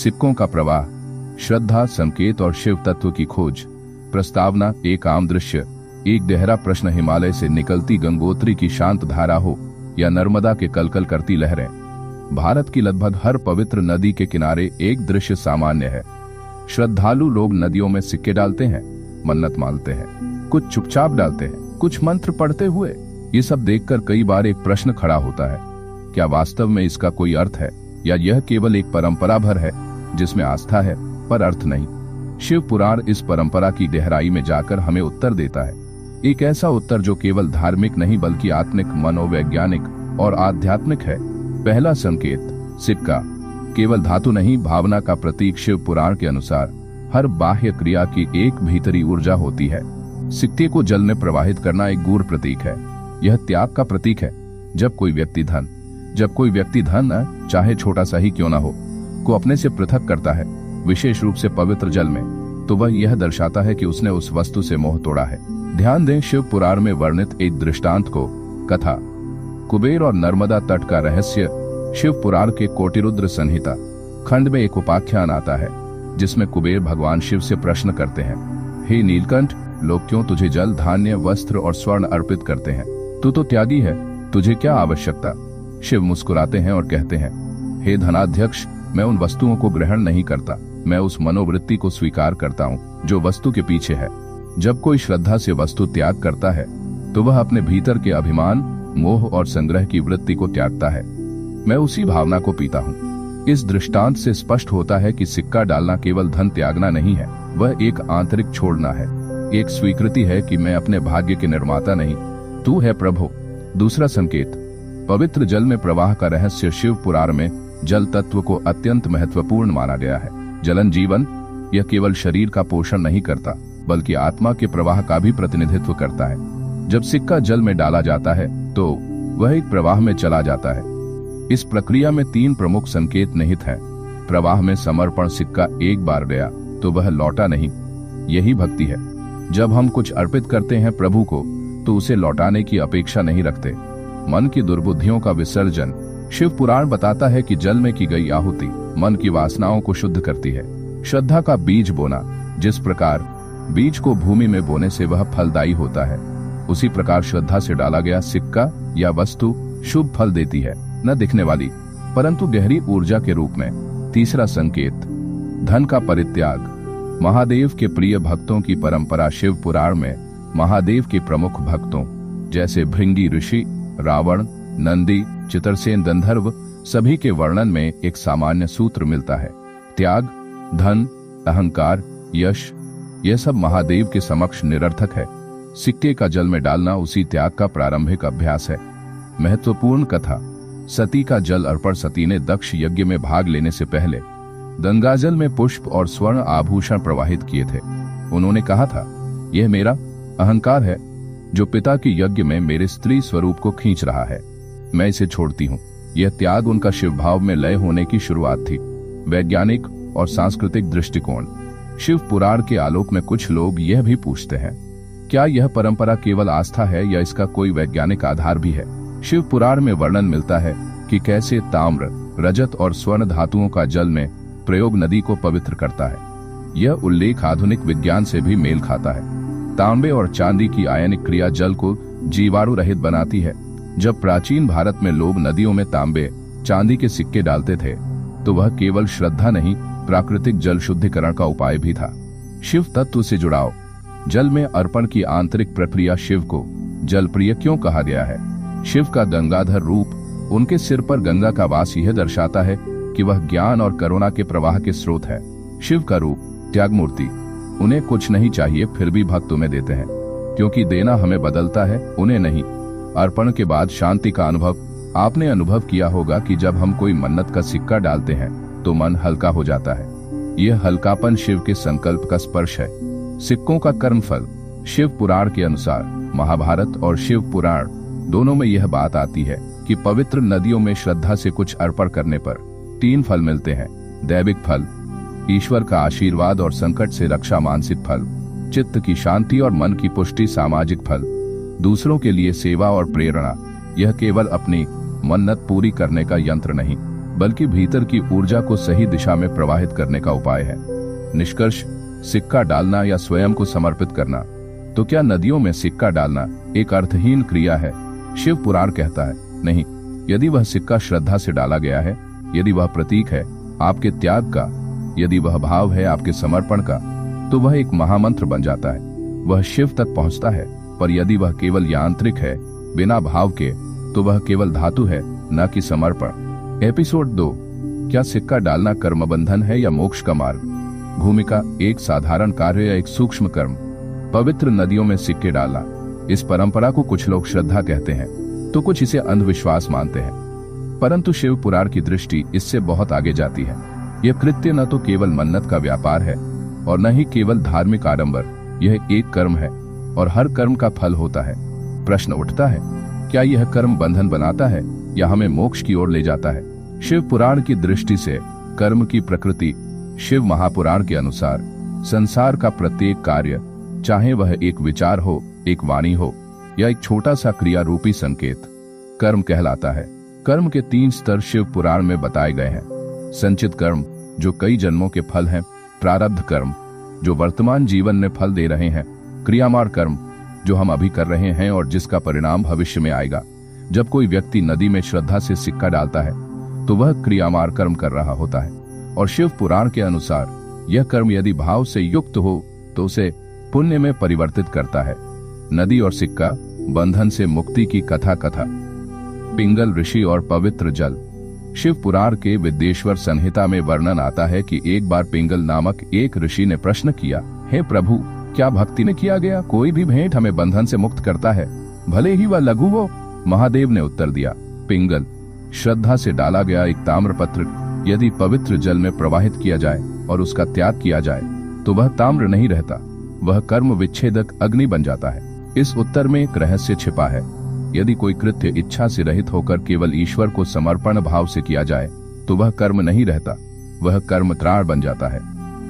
सिक्कों का प्रवाह, श्रद्धा, संकेत और शिव तत्व की खोज। प्रस्तावना, एक आम दृश्य, एक गहरा प्रश्न, हिमालय से निकलती गंगोत्री की शांत धारा हो या नर्मदा के कलकल करती लहरें। भारत की लगभग हर पवित्र नदी के किनारे एक दृश्य सामान्य है। श्रद्धालु लोग नदियों में सिक्के डालते हैं, मन्नत मांगते हैं, कुछ चुपचाप डालते हैं, कुछ मंत्र पढ़ते हुए। ये सब देखकर कई बार एक प्रश्न खड़ा होता है, क्या वास्तव में इसका कोई अर्थ है या यह केवल एक परंपरा भर है जिसमें आस्था है पर अर्थ नहीं। शिव पुराण इस परंपरा की गहराई में जाकर हमें उत्तर देता है, एक ऐसा उत्तर जो केवल धार्मिक नहीं बल्कि आत्मिक, मनोवैज्ञानिक और आध्यात्मिक है। पहला संकेत, सिक्का केवल धातु नहीं, भावना का प्रतीक। शिव पुराण के अनुसार हर बाह्य क्रिया की एक भीतरी ऊर्जा होती है। सिक्के को जल में प्रवाहित करना एक गूढ़ प्रतीक है, यह त्याग का प्रतीक है। जब कोई व्यक्ति धन चाहे छोटा सा ही क्यों ना हो, को अपने से पृथक करता है, विशेष रूप से पवित्र जल में, तो वह यह दर्शाता है कि उसने उस वस्तु से मोह तोड़ा है। ध्यान दें, शिव पुराण में वर्णित एक दृष्टांत को, कथा कुबेर और नर्मदा तट का रहस्य, शिव पुराण के कोटिरुद्र संहिता खंड में एक उपाख्यान आता है जिसमें कुबेर भगवान शिव से प्रश्न करते हैं, हे नीलकंठ, लोग क्यों तुझे जल, धान्य, वस्त्र और स्वर्ण अर्पित करते हैं? तू तो त्यागी है, तुझे क्या आवश्यकता? शिव मुस्कुराते हैं और कहते हैं, हे धनाध्यक्ष, मैं उन वस्तुओं को ग्रहण नहीं करता, मैं उस मनोवृत्ति को स्वीकार करता हूँ जो वस्तु के पीछे है। जब कोई श्रद्धा से वस्तु त्याग करता है तो वह अपने भीतर के अभिमान, मोह और संग्रह की वृत्ति को त्यागता है। मैं उसी भावना को पीता हूँ। इस दृष्टांत से स्पष्ट होता है कि सिक्का डालना केवल धन त्यागना नहीं है, वह एक आंतरिक छोड़ना है, एक स्वीकृति है कि मैं अपने भाग्य के निर्माता नहीं, तू है प्रभु। दूसरा संकेत, पवित्र जल में प्रवाह का रहस्य। शिव पुराण में जल तत्व को अत्यंत महत्वपूर्ण माना गया है। जलन जीवन, यह केवल शरीर का पोषण नहीं करता बल्कि आत्मा के प्रवाह का भी प्रतिनिधित्व करता है। जब सिक्का जल में डाला जाता है तो वह एक प्रवाह में चला जाता है। इस प्रक्रिया में 3 प्रमुख संकेत निहित हैं। प्रवाह में समर्पण, सिक्का एक बार गया तो वह लौटा नहीं, यही भक्ति है। जब हम कुछ अर्पित करते हैं प्रभु को तो उसे लौटाने की अपेक्षा नहीं रखते। मन की दुर्बुद्धियों का विसर्जन, शिव पुराण बताता है कि जल में की गई आहुति मन की वासनाओं को शुद्ध करती है। श्रद्धा का बीज बोना, जिस प्रकार बीज को भूमि में बोने से वह फलदायी होता है, उसी प्रकार श्रद्धा से डाला गया सिक्का या वस्तु शुभ फल देती है, न दिखने वाली परंतु गहरी ऊर्जा के रूप में। तीसरा संकेत, धन का परित्याग। महादेव के प्रिय भक्तों की परंपरा। शिव पुराण में महादेव के प्रमुख भक्तों जैसे भृंगी ऋषि, रावण, नंदी, चित्रसेन, गंधर्व, सभी के वर्णन में एक सामान्य सूत्र मिलता है, त्याग। धन, अहंकार, यश, यह सब महादेव के समक्ष निरर्थक है। सिक्के का जल में डालना उसी त्याग का प्रारंभिक अभ्यास है। महत्वपूर्ण कथा, सती का जल अर्पण। सती ने दक्ष यज्ञ में भाग लेने से पहले गंगाजल में पुष्प और स्वर्ण आभूषण प्रवाहित किए थे। उन्होंने कहा था, यह मेरा अहंकार है जो पिता के यज्ञ में मेरे स्त्री स्वरूप को खींच रहा है, मैं इसे छोड़ती हूँ। यह त्याग उनका शिव भाव में लय होने की शुरुआत थी। वैज्ञानिक और सांस्कृतिक दृष्टिकोण। शिव पुराण के आलोक में कुछ लोग यह भी पूछते हैं, क्या यह परंपरा केवल आस्था है या इसका कोई वैज्ञानिक आधार भी है? शिव पुराण में वर्णन मिलता है कि कैसे ताम्र, रजत और स्वर्ण धातुओं का जल में प्रयोग नदी को पवित्र करता है। यह उल्लेख आधुनिक विज्ञान से भी मेल खाता है। तांबे और चांदी की आयनिक क्रिया जल को जीवाणु रहित बनाती है। जब प्राचीन भारत में लोग नदियों में तांबे, चांदी के सिक्के डालते थे तो वह केवल श्रद्धा नहीं, प्राकृतिक जल शुद्धिकरण का उपाय भी था। शिव तत्व से जुड़ाव। जल में अर्पण की आंतरिक प्रक्रिया। शिव को जल प्रिय क्यों कहा गया है? शिव का गंगाधर रूप, उनके सिर पर गंगा का वास, यह दर्शाता है कि वह ज्ञान और करुणा के प्रवाह के स्रोत है। शिव का रूप, त्याग मूर्ति। उन्हें कुछ नहीं चाहिए फिर भी भक्त उन्हें देते हैं, क्योंकि देना हमें बदलता है, उन्हें नहीं। अर्पण के बाद शांति का अनुभव। आपने अनुभव किया होगा कि जब हम कोई मन्नत का सिक्का डालते हैं तो मन हल्का हो जाता है। यह हल्कापन शिव के संकल्प का स्पर्श है। सिक्कों का कर्मफल। शिव पुराण के अनुसार महाभारत और शिव पुराण दोनों में यह बात आती है कि पवित्र नदियों में श्रद्धा से कुछ अर्पण करने पर 3 फल मिलते हैं। दैविक फल, ईश्वर का आशीर्वाद और संकट से रक्षा। मानसिक फल, चित्त की शांति और मन की पुष्टि। सामाजिक फल, दूसरों के लिए सेवा और प्रेरणा। यह केवल अपनी मन्नत पूरी करने का यंत्र नहीं बल्कि भीतर की ऊर्जा को सही दिशा में प्रवाहित करने का उपाय है। निष्कर्ष, सिक्का डालना या स्वयं को समर्पित करना। तो क्या नदियों में सिक्का डालना एक अर्थहीन क्रिया है? शिव पुराण कहता है, नहीं। यदि वह सिक्का श्रद्धा से डाला गया है, यदि वह प्रतीक है आपके त्याग का, यदि वह भाव है आपके समर्पण का, तो वह एक महामंत्र बन जाता है। वह शिव तक पहुंचता है। पर यदि वह केवल यांत्रिक है, बिना भाव के, तो वह केवल धातु है, न कि समर्पण। एपिसोड 2, क्या सिक्का डालना कर्म बंधन है या मोक्ष का मार्ग? भूमिका, एक साधारण कार्य या एक सूक्ष्म कर्म। पवित्र नदियों में सिक्के डालना। इस परंपरा को कुछ लोग श्रद्धा कहते हैं, तो कुछ इसे अंधविश्वास मानते हैं, परंतु शिव पुराण की दृष्टि इससे बहुत आगे जाती है। यह कृत्य न तो केवल मन्नत का व्यापार है और न ही केवल धार्मिक आडंबर। यह एक कर्म है और हर कर्म का फल होता है। प्रश्न उठता है, क्या यह कर्म बंधन बनाता है या हमें मोक्ष की ओर ले जाता है? शिव पुराण की दृष्टि से कर्म की प्रकृति, शिव महापुराण के अनुसार संसार का प्रत्येक कार्य, चाहे वह एक विचार हो, एक वाणी हो या एक छोटा सा क्रिया रूपी संकेत, कर्म कहलाता है। कर्म के 3 स्तर शिव पुराण में बताए गए हैं। संचित कर्म, जो कई जन्मों के फल हैं। प्रारब्ध कर्म, जो वर्तमान जीवन में फल दे रहे हैं। क्रियामार कर्म, जो हम अभी कर रहे हैं और जिसका परिणाम भविष्य में आएगा। जब कोई व्यक्ति नदी में श्रद्धा से सिक्का डालता है, तो वह क्रियामार कर्म कर रहा होता है। और शिव पुराण के अनुसार यह कर्म यदि भाव से युक्त हो तो उसे पुण्य में परिवर्तित करता है। नदी और सिक्का, बंधन से मुक्ति की कथा। पिंगल ऋषि और पवित्र जल। शिव पुराण के विद्येश्वर संहिता में वर्णन आता है कि एक बार पिंगल नामक एक ऋषि ने प्रश्न किया, हे प्रभु, क्या भक्ति में किया गया कोई भी भेंट हमें बंधन से मुक्त करता है, भले ही वह लघु हो? महादेव ने उत्तर दिया, पिंगल, श्रद्धा से डाला गया एक ताम्रपत्र यदि पवित्र जल में प्रवाहित किया जाए और उसका त्याग किया जाए, तो वह ताम्र नहीं रहता, वह कर्म विच्छेदक अग्नि बन जाता है। इस उत्तर में एक रहस्य छिपा है। यदि कोई कृत्य इच्छा से रहित होकर केवल ईश्वर को समर्पण भाव से किया जाए, तो वह कर्म नहीं रहता, वह कर्म त्राण बन जाता है।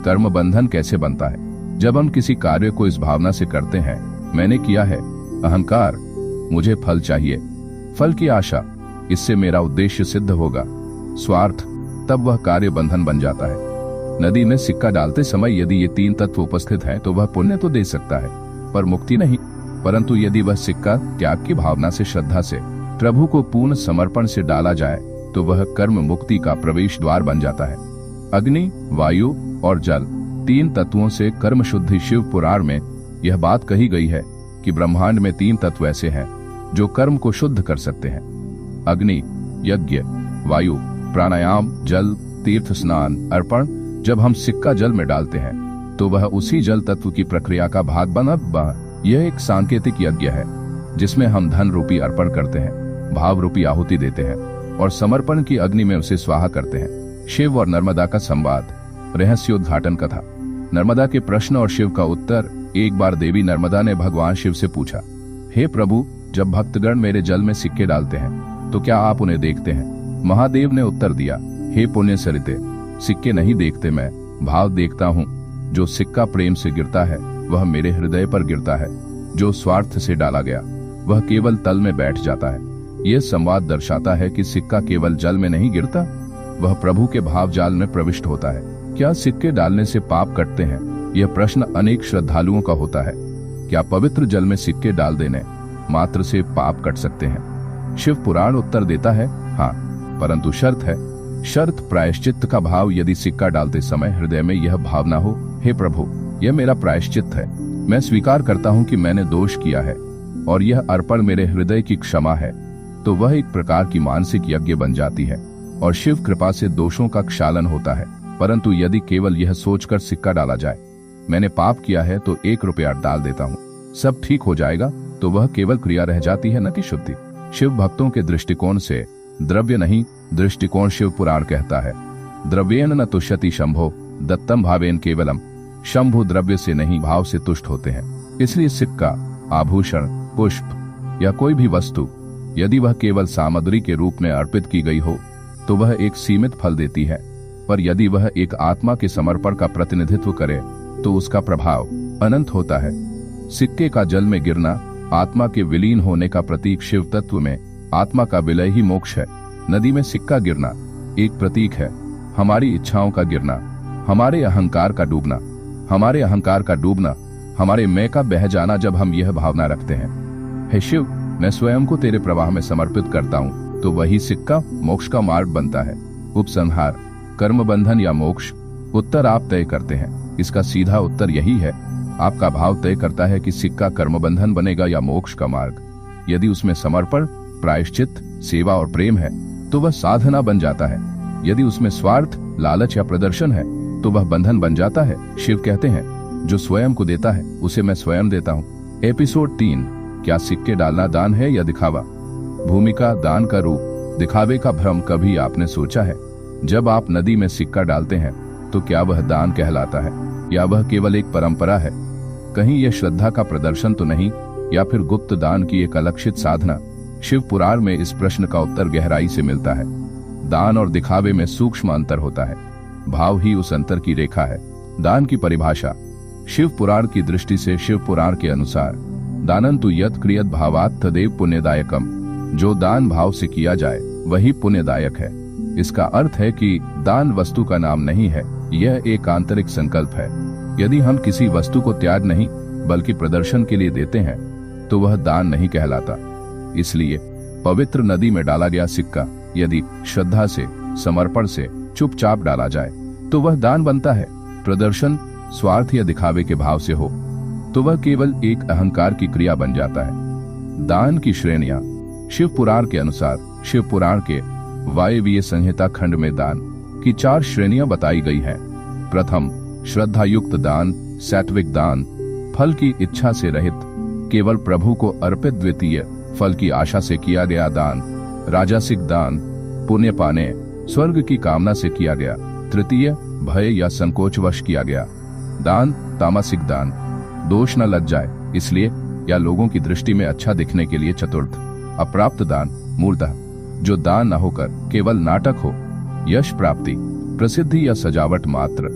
कर्म बंधन कैसे बनता है? जब हम किसी कार्य को इस भावना से करते हैं, मैंने किया है, अहंकार, मुझे फल चाहिए, फल की आशा, इससे मेरा उद्देश्य सिद्ध होगा, स्वार्थ, तब वह कार्य बंधन बन जाता है। नदी में सिक्का डालते समय यदि ये 3 तत्व उपस्थित हैं, तो वह पुण्य तो दे सकता है, पर मुक्ति नहीं। परंतु यदि वह सिक्का त्याग की भावना से, श्रद्धा से, प्रभु को पूर्ण समर्पण से डाला जाए, तो वह कर्म मुक्ति का प्रवेश द्वार बन जाता है। अग्नि, वायु और जल, 3 तत्वों से कर्म शुद्धि। शिव पुराण में यह बात कही गई है कि ब्रह्मांड में 3 तत्व ऐसे हैं जो कर्म को शुद्ध कर सकते हैं। अग्नि, यज्ञ, वायु, प्राणायाम, जल, तीर्थ स्नान, अर्पण। जब हम सिक्का जल में डालते हैं, तो वह उसी जल तत्व की प्रक्रिया का भाग बना। यह एक सांकेतिक यज्ञ है जिसमें हम धन रूपी अर्पण करते हैं, भाव रूपी आहुति देते हैं और समर्पण की अग्नि में उसे स्वाहा करते हैं। शिव और नर्मदा का संवाद। रहस्योद्घाटन कथा। नर्मदा के प्रश्न और शिव का उत्तर। एक बार देवी नर्मदा ने भगवान शिव से पूछा, हे प्रभु, जब भक्तगण मेरे जल में सिक्के डालते हैं, तो क्या आप उन्हें देखते हैं? महादेव ने उत्तर दिया, हे पुण्य सरिते, सिक्के नहीं देखते मैं, भाव देखता हूँ। जो सिक्का प्रेम से गिरता है, वह मेरे हृदय पर गिरता है। जो स्वार्थ से डाला गया, वह केवल तल में बैठ जाता है। यह संवाद दर्शाता है कि सिक्का केवल जल में नहीं गिरता, वह प्रभु के भाव जाल में प्रविष्ट होता है। क्या सिक्के डालने से पाप कटते हैं? यह प्रश्न अनेक श्रद्धालुओं का होता है। क्या पवित्र जल में सिक्के डाल देने मात्र से पाप कट सकते हैं? शिव पुराण उत्तर देता है, हाँ, परंतु शर्त है। शर्त प्रायश्चित्त का भाव। यदि सिक्का डालते समय हृदय में यह भावना हो, हे प्रभु, यह मेरा प्रायश्चित्त है, मैं स्वीकार करता हूँ कि मैंने दोष किया है और यह अर्पण मेरे हृदय की क्षमा है, तो वह एक प्रकार की मानसिक यज्ञ बन जाती है और शिव कृपा से दोषों का क्षालन होता है। परंतु यदि केवल यह सोचकर सिक्का डाला जाए, मैंने पाप किया है तो 1 रुपया डाल देता हूँ, सब ठीक हो जाएगा, तो वह केवल क्रिया रह जाती है, न कि शुद्धि। शिव भक्तों के दृष्टिकोण से द्रव्य नहीं, दृष्टिकोण शिव पुराण कहता है, द्रव्येन न तुष्यति शंभो दत्तम भावेन केवलम। शंभु द्रव्य से नहीं, भाव से तुष्ट होते हैं। इसलिए सिक्का, आभूषण, पुष्प या कोई भी वस्तु, यदि वह केवल सामग्री के रूप में अर्पित की गई हो, तो वह एक सीमित फल देती है। पर यदि वह एक आत्मा के समर्पण का प्रतिनिधित्व करे, तो उसका प्रभाव अनंत होता है। सिक्के का जल में गिरना आत्मा के विलीन होने का प्रतीक। शिव तत्व में आत्मा का विलय ही मोक्ष है। नदी में सिक्का गिरना एक प्रतीक है, हमारी इच्छाओं का गिरना, हमारे अहंकार का डूबना, हमारे मैं का बह जाना जब हम यह भावना रखते हैं, हे शिव मैं स्वयं को तेरे प्रवाह में समर्पित करता हूँ, तो वही सिक्का मोक्ष का मार्ग बनता है। उपसंहार, कर्म बंधन या मोक्ष? उत्तर आप तय करते हैं। इसका सीधा उत्तर यही है, आपका भाव तय करता है कि सिक्का कर्म बंधन बनेगा या मोक्ष का मार्ग। यदि उसमें समर्पण, प्रायश्चित, सेवा और प्रेम है तो वह साधना बन जाता है। यदि उसमें स्वार्थ, लालच या प्रदर्शन है तो वह बंधन बन जाता है। शिव कहते हैं, जो स्वयं को देता है उसे मैं स्वयं देता हूँ। एपिसोड 3, क्या सिक्के डालना दान है या दिखावा? भूमिका, दान का रूप, दिखावे का भ्रम कभी आपने सोचा है? जब आप नदी में सिक्का डालते हैं तो क्या वह दान कहलाता है या वह केवल एक परंपरा है? कहीं यह श्रद्धा का प्रदर्शन तो नहीं, या फिर गुप्त दान की एक अलक्षित साधना? शिव पुराण में इस प्रश्न का उत्तर गहराई से मिलता है। दान और दिखावे में सूक्ष्म अंतर होता है, भाव ही उस अंतर की रेखा है। दान की परिभाषा, शिव पुराण की दृष्टि से शिव पुराण के अनुसार दानंतु यत् क्रियत भावात् तदेव पुण्यदायकम, जो दान भाव से किया जाए वही पुण्यदायक है। इसका अर्थ है कि दान वस्तु का नाम नहीं है, यह एक आंतरिक संकल्प है। यदि हम किसी वस्तु को त्याग नहीं बल्कि प्रदर्शन के लिए देते हैं तो वह दान नहीं कहलाता। इसलिए पवित्र नदी में डाला गया सिक्का यदि श्रद्धा से, समर्पण से चुपचाप डाला जाए तो वह दान बनता है। प्रदर्शन, स्वार्थ या दिखावे के भाव से हो तो वह केवल एक अहंकार की क्रिया बन जाता है। दान की श्रेणियां, शिव पुराण के अनुसार शिव पुराण के वायवीय संहिता खंड में दान की 4 श्रेणियां बताई गई हैं। प्रथम, श्रद्धा युक्त दान, सात्विक दान, फल की इच्छा से रहित, केवल प्रभु को अर्पित। द्वितीय, फल की आशा से किया गया दान, राजसिक दान, पुण्य पाने, स्वर्ग की कामना से किया गया। तृतीय, भय या संकोचवश किया गया दान, तामसिक दान, दोष न लग जाए इसलिए या लोगों की दृष्टि में अच्छा दिखने के लिए। चतुर्थ, अप्राप्त दान, मूलतः जो दान न होकर केवल नाटक हो, यश प्राप्ति, प्रसिद्धि या सजावट मात्र।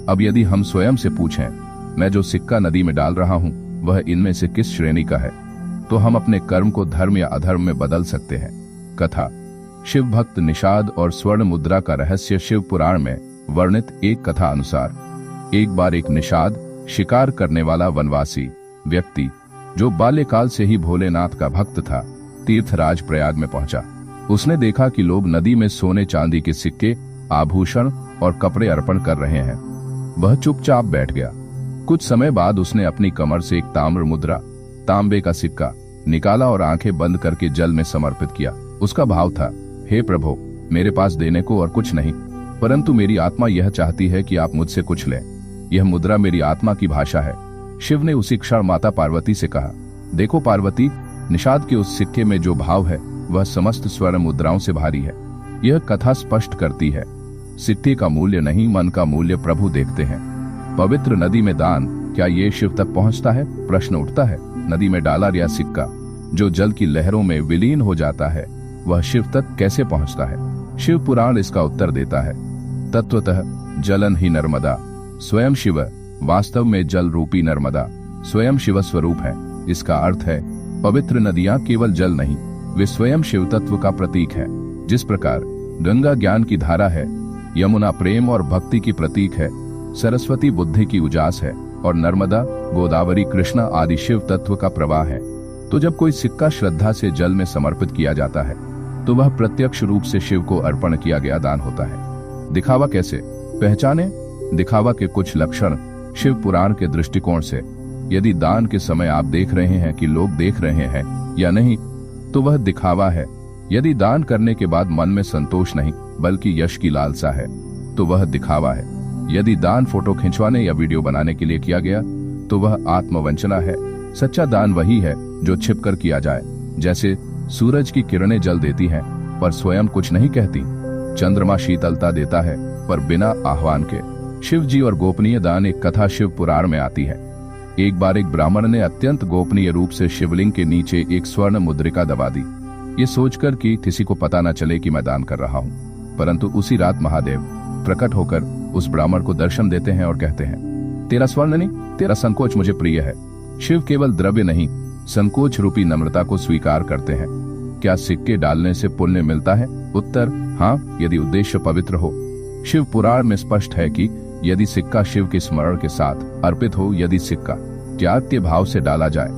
अब यदि हम स्वयं से पूछें, मैं जो सिक्का नदी में डाल रहा हूं वह इनमें से किस श्रेणी का है, तो हम अपने कर्म को धर्म या अधर्म में बदल सकते हैं। कथा, शिव भक्त निषाद और स्वर्ण मुद्रा का रहस्य। शिव पुराण में वर्णित एक कथा अनुसार एक बार एक निषाद, शिकार करने वाला वनवासी व्यक्ति जो बाल्यकाल से ही भोलेनाथ का भक्त था, तीर्थराज प्रयाग में पहुंचा। उसने देखा कि लोग नदी में सोने चांदी के सिक्के, आभूषण और कपड़े अर्पण कर रहे हैं। वह चुपचाप बैठ गया। कुछ समय बाद उसने अपनी कमर से एक ताम्र मुद्रा, तांबे का सिक्का निकाला और आंखें बंद करके जल में समर्पित किया। उसका भाव था, हे प्रभु, मेरे पास देने को और कुछ नहीं, परंतु मेरी आत्मा यह चाहती है कि आप मुझसे कुछ लें। यह मुद्रा मेरी आत्मा की भाषा है। शिव ने उसी क्षण माता पार्वती से कहा, देखो पार्वती, निषाद के उस सिक्के में जो भाव है वह समस्त स्वर्ण मुद्राओं से भारी है। यह कथा स्पष्ट करती है, सिक्के का मूल्य नहीं, मन का मूल्य प्रभु देखते हैं। पवित्र नदी में दान, क्या ये शिव तक पहुंचता है? प्रश्न उठता है, नदी में डाला गया सिक्का जो जल की लहरों में विलीन हो जाता है, वह शिव तक कैसे पहुंचता है? शिव पुराण इसका उत्तर देता है, तत्वतः जलन ही नर्मदा, स्वयं शिव, वास्तव में जल रूपी नर्मदा स्वयं शिव स्वरूप है। इसका अर्थ है, पवित्र नदियां केवल जल नहीं, वे स्वयं शिव तत्व का प्रतीक है। जिस प्रकार गंगा ज्ञान की धारा है, यमुना प्रेम और भक्ति की प्रतीक है, सरस्वती बुद्धि की उजास है और नर्मदा, गोदावरी, कृष्णा आदि शिव तत्व का प्रवाह है। तो जब कोई सिक्का श्रद्धा से जल में समर्पित किया जाता है तो वह प्रत्यक्ष रूप से शिव को अर्पण किया गया दान होता है। दिखावा कैसे पहचाने? दिखावा के कुछ लक्षण शिव पुराण के दृष्टिकोण से। यदि दान के समय आप देख रहे हैं कि लोग देख रहे हैं या नहीं, तो वह दिखावा है। यदि दान करने के बाद मन में संतोष नहीं बल्कि यश की लालसा है, तो वह दिखावा है। यदि दान फोटो खिंचवाने या वीडियो बनाने के लिए किया गया तो वह आत्मवंचना है। सच्चा दान वही है जो छिपकर किया जाए, जैसे सूरज की किरणें जल देती हैं पर स्वयं कुछ नहीं कहती, चंद्रमा शीतलता देता है पर बिना आह्वान के। शिव जी और गोपनीय दान एक कथा शिव पुराण में आती है। एक बार एक ब्राह्मण ने अत्यंत गोपनीय रूप से शिवलिंग के नीचे एक स्वर्ण मुद्रिका दबा दी, ये सोचकर कि किसी को पता न चले कि मैं दान कर रहा हूँ। परंतु उसी रात महादेव प्रकट होकर उस ब्राह्मण को दर्शन देते हैं और कहते हैं, तेरा स्वर्ण नहीं, तेरा संकोच मुझे प्रिय है। शिव केवल द्रव्य नहीं, संकोच रूपी नम्रता को स्वीकार करते हैं। क्या सिक्के डालने से पुण्य मिलता है? उत्तर, हाँ, यदि उद्देश्य पवित्र हो। शिव पुराण में स्पष्ट है कि यदि सिक्का शिव के स्मरण के साथ अर्पित हो, यदि सिक्का त्याज्य भाव से डाला जाए,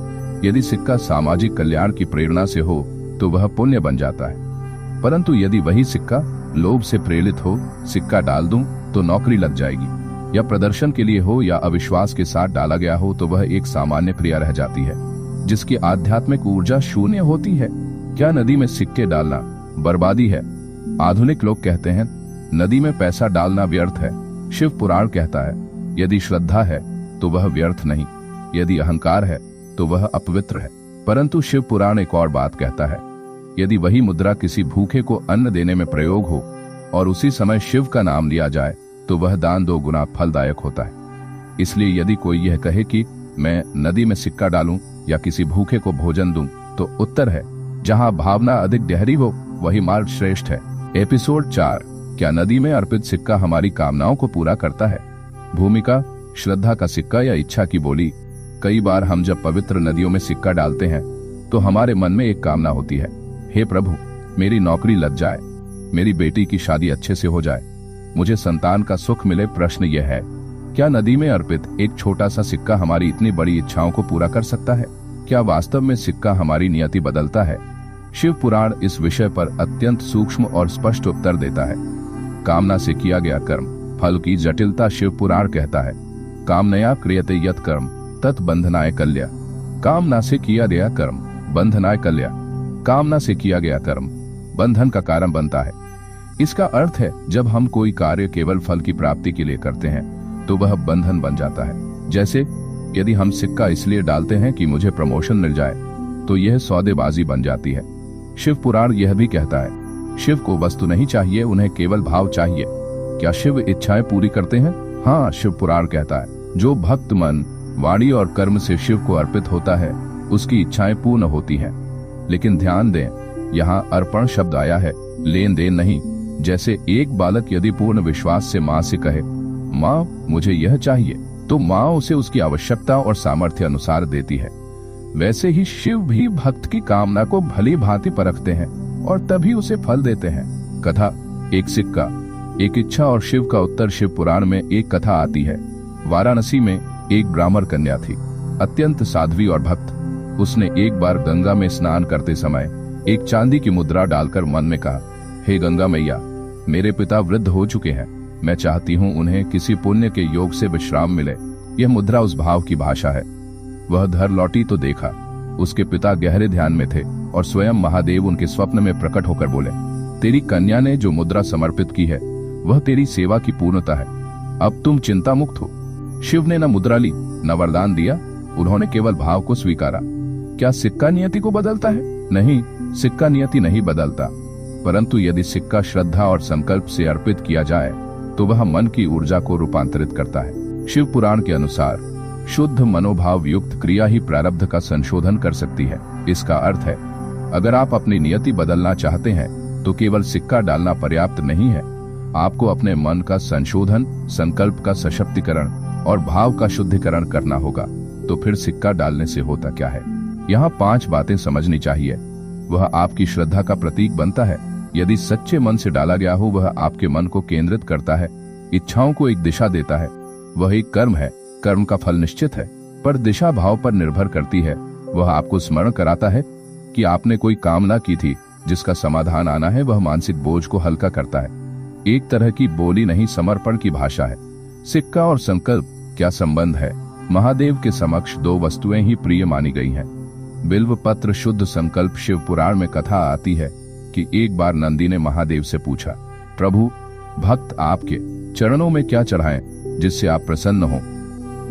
यदि सिक्का सामाजिक कल्याण की प्रेरणा से हो, तो वह पुण्य बन जाता है। परंतु यदि वही सिक्का लोभ से प्रेरित हो, सिक्का डाल दूं तो नौकरी लग जाएगी, या प्रदर्शन के लिए हो, या अविश्वास के साथ डाला गया हो, तो वह एक सामान्य क्रिया रह जाती है जिसकी आध्यात्मिक ऊर्जा शून्य होती है। क्या नदी में सिक्के डालना बर्बादी है? आधुनिक लोग कहते हैं नदी में पैसा डालना व्यर्थ है। शिव पुराण कहता है यदि श्रद्धा है तो वह व्यर्थ नहीं, यदि अहंकार है तो वह अपवित्र है। परंतु शिव पुराण एक और बात कहता है, यदि वही मुद्रा किसी भूखे को अन्न देने में प्रयोग हो और उसी समय शिव का नाम लिया जाए, तो वह दान 2 गुना फलदायक होता है। इसलिए यदि कोई यह कहे कि मैं नदी में सिक्का डालूं या किसी भूखे को भोजन दूं, तो उत्तर है जहां भावना अधिक गहरी हो वही मार्ग श्रेष्ठ है। एपिसोड 4, क्या नदी में अर्पित सिक्का हमारी कामनाओं को पूरा करता है? भूमिका, श्रद्धा का सिक्का या इच्छा की बोली। कई बार हम जब पवित्र नदियों में सिक्का डालते हैं तो हमारे मन में एक कामना होती है, हे प्रभु, मेरी नौकरी लग जाए, मेरी बेटी की शादी अच्छे से हो जाए, मुझे संतान का सुख मिले। प्रश्न यह है, क्या नदी में अर्पित एक छोटा सा सिक्का हमारी इतनी बड़ी इच्छाओं को पूरा कर सकता है? क्या वास्तव में सिक्का हमारी नियति बदलता है? शिव पुराण इस विषय पर अत्यंत सूक्ष्म और स्पष्ट उत्तर देता है। कामना से किया गया कर्म, फल की जटिलता। शिव पुराण कहता है, कामनया क्रियते यत् कर्म तत् बंधनाय कल्या। कामना से किया गया कर्म बंधनाय कल्या। कामना से किया गया कर्म बंधन का कारण बनता है। इसका अर्थ है जब हम कोई कार्य केवल फल की प्राप्ति के लिए करते हैं तो वह बंधन बन जाता है। जैसे यदि हम सिक्का इसलिए डालते हैं कि मुझे प्रमोशन मिल जाए, तो यह सौदेबाजी बन जाती है। शिव पुराण यह भी कहता है, शिव को वस्तु नहीं चाहिए, उन्हें केवल भाव चाहिए। क्या शिव इच्छाएं पूरी करते हैं? हाँ, शिव पुराण कहता है, जो भक्त मन, वाणी और कर्म से शिव को अर्पित होता है उसकी इच्छाएं पूर्ण होती हैं। लेकिन ध्यान दें, यहाँ अर्पण शब्द आया है, लेन देन नहीं। जैसे एक बालक यदि पूर्ण विश्वास से माँ से कहे, माँ मुझे यह चाहिए, तो माँ उसे उसकी आवश्यकता और सामर्थ्य अनुसार देती है। वैसे ही शिव भी भक्त की कामना को भली भांति परखते हैं और तभी उसे फल देते हैं। कथा, एक सिक्का, एक इच्छा और शिव का उत्तर। शिव पुराण में एक कथा आती है। वाराणसी में एक ब्राह्मण कन्या थी, अत्यंत साध्वी और भक्त। उसने एक बार गंगा में स्नान करते समय एक चांदी की मुद्रा डालकर मन में कहा, हे गंगा मैया, मेरे पिता वृद्ध हो चुके हैं, मैं चाहती हूँ उन्हें किसी पुण्य के योग से विश्राम मिले। यह मुद्रा उस भाव की भाषा है। वह घर लौटी तो देखा उसके पिता गहरे ध्यान में थे और स्वयं महादेव उनके स्वप्न में प्रकट होकर बोले, तेरी कन्या ने जो मुद्रा समर्पित की है वह तेरी सेवा की पूर्णता है, अब तुम चिंता मुक्त हो। शिव ने न मुद्रा ली न वरदान दिया, उन्होंने केवल भाव को स्वीकारा। क्या सिक्का नियति को बदलता है? नहीं, सिक्का नियति नहीं बदलता, परंतु यदि सिक्का श्रद्धा और संकल्प से अर्पित किया जाए तो वह मन की ऊर्जा को रूपांतरित करता है। शिव पुराण के अनुसार शुद्ध मनोभाव युक्त क्रिया ही प्रारब्ध का संशोधन कर सकती है। इसका अर्थ है, अगर आप अपनी नियति बदलना चाहते हैं तो केवल सिक्का डालना पर्याप्त नहीं है, आपको अपने मन का संशोधन, संकल्प का सशक्तिकरण और भाव का शुद्धिकरण करना होगा। तो फिर सिक्का डालने से होता क्या है? यहाँ 5 बातें समझनी चाहिए। वह आपकी श्रद्धा का प्रतीक बनता है। यदि सच्चे मन से डाला गया हो, वह आपके मन को केंद्रित करता है, इच्छाओं को एक दिशा देता है। वह एक कर्म है, कर्म का फल निश्चित है, पर दिशा भाव पर निर्भर करती है। वह आपको स्मरण कराता है कि आपने कोई कामना की थी जिसका समाधान आना है। वह मानसिक बोझ को हल्का करता है। एक तरह की बोली नहीं, समर्पण की भाषा है। सिक्का और संकल्प क्या संबंध है? महादेव के समक्ष 2 वस्तुएं ही प्रिय मानी गई हैं, बिल्व पत्र, शुद्ध संकल्प। शिव पुराण में कथा आती है कि एक बार नंदी ने महादेव से पूछा, प्रभु, भक्त आपके चरणों में क्या चढ़ाएं जिससे आप प्रसन्न हो?